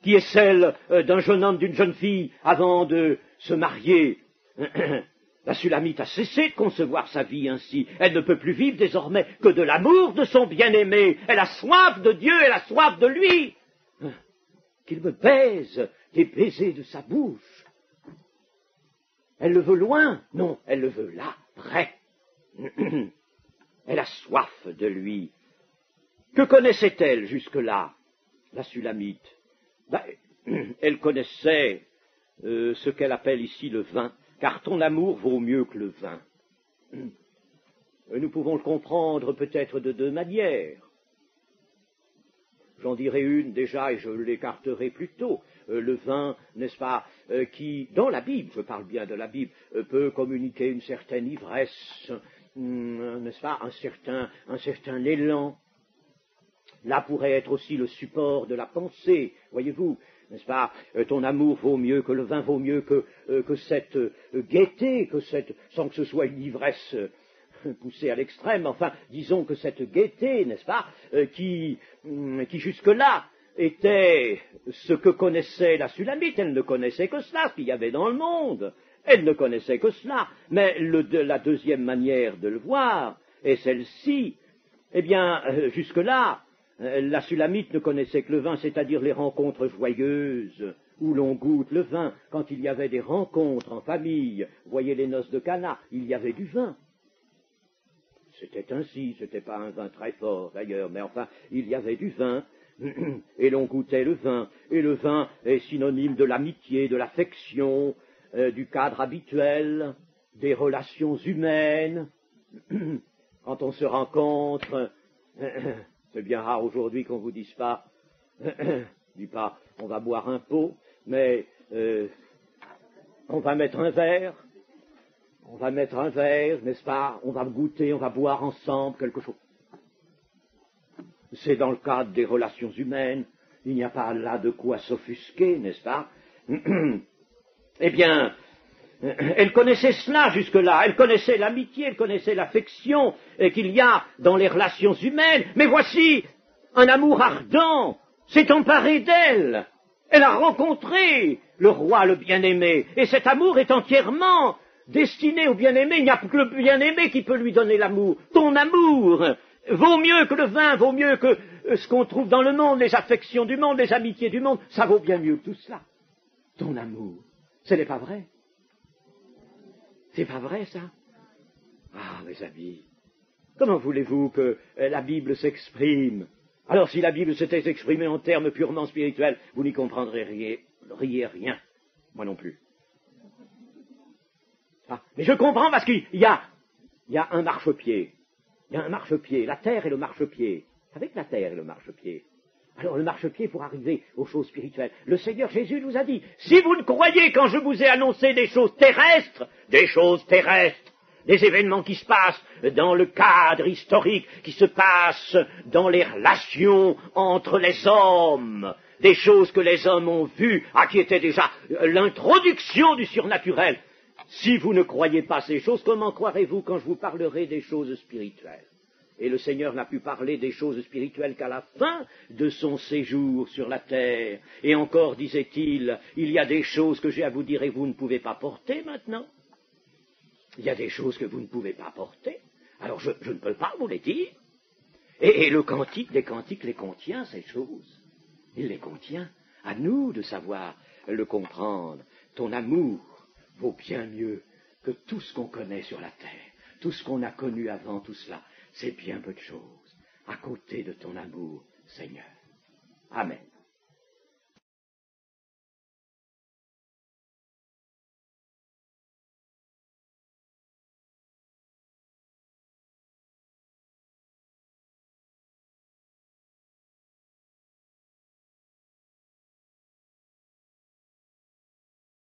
qui est celle d'un jeune homme, d'une jeune fille, avant de se marier. La sulamite a cessé de concevoir sa vie ainsi. Elle ne peut plus vivre désormais que de l'amour de son bien-aimé. Elle a soif de Dieu, elle a soif de lui. Qu'il me baise des baisers de sa bouche. Elle le veut loin? Non, elle le veut là, près. Elle a soif de lui. Que connaissait-elle jusque-là, la sulamite? Elle connaissait ce qu'elle appelle ici le vin, car ton amour vaut mieux que le vin. Nous pouvons le comprendre peut-être de 2 manières. J'en dirai une déjà et je l'écarterai plus tôt. Le vin, n'est-ce pas, qui, dans la Bible, je parle bien de la Bible, peut communiquer une certaine ivresse, n'est-ce pas, un certain élan. Là pourrait être aussi le support de la pensée, voyez-vous, n'est-ce pas, ton amour vaut mieux que le vin, vaut mieux que cette gaieté, sans que ce soit une ivresse poussée à l'extrême, enfin, disons que cette gaieté, n'est-ce pas, qui jusque-là était ce que connaissait la sulamite, elle ne connaissait que cela, ce qu'il y avait dans le monde, elle ne connaissait que cela, mais la deuxième manière de le voir est celle-ci, eh bien, jusque-là, la sulamite ne connaissait que le vin, c'est-à-dire les rencontres joyeuses, où l'on goûte le vin. Quand il y avait des rencontres en famille, voyez les noces de Cana, il y avait du vin. C'était ainsi, c'était pas un vin très fort d'ailleurs, mais enfin, il y avait du vin, et l'on goûtait le vin, et le vin est synonyme de l'amitié, de l'affection, du cadre habituel, des relations humaines. Quand on se rencontre, c'est bien rare aujourd'hui qu'on vous dise pas, dis pas, on va boire un pot, mais on va mettre un verre, n'est-ce pas? On va goûter, on va boire ensemble quelque chose. C'est dans le cadre des relations humaines, il n'y a pas là de quoi s'offusquer, n'est-ce pas? Eh bien, elle connaissait cela jusque-là, elle connaissait l'amitié, elle connaissait l'affection qu'il y a dans les relations humaines, mais voici, un amour ardent s'est emparé d'elle. Elle a rencontré le roi, le bien-aimé, et cet amour est entièrement destiné au bien-aimé. Il n'y a que le bien-aimé qui peut lui donner l'amour. Ton amour vaut mieux que le vin, vaut mieux que ce qu'on trouve dans le monde, les affections du monde, les amitiés du monde, ça vaut bien mieux que tout cela. Ton amour, ce n'est pas vrai. C'est pas vrai, ça? Ah, mes amis, comment voulez-vous que la Bible s'exprime? Alors, si la Bible s'était exprimée en termes purement spirituels, vous n'y comprendriez rien. Moi non plus. Ah, mais je comprends parce qu'il y a un marchepied. Il y a un marchepied, la terre et le marchepied. Avec la terre et le marchepied. Alors le marchepied pour arriver aux choses spirituelles. Le Seigneur Jésus nous a dit, si vous ne croyez quand je vous ai annoncé des choses terrestres, des événements qui se passent dans le cadre historique, qui se passent dans les relations entre les hommes, des choses que les hommes ont vues, qui étaient déjà l'introduction du surnaturel. Si vous ne croyez pas ces choses, comment croirez-vous quand je vous parlerai des choses spirituelles? Et le Seigneur n'a pu parler des choses spirituelles qu'à la fin de son séjour sur la terre. Et encore, disait-il, il y a des choses que j'ai à vous dire et vous ne pouvez pas porter maintenant. Il y a des choses que vous ne pouvez pas porter. Alors je ne peux pas vous les dire. Et le cantique des cantiques les contient, ces choses. Il les contient. À nous de savoir le comprendre. Ton amour vaut bien mieux que tout ce qu'on connaît sur la terre, tout ce qu'on a connu avant, tout cela. C'est bien peu de choses à côté de ton amour, Seigneur. Amen.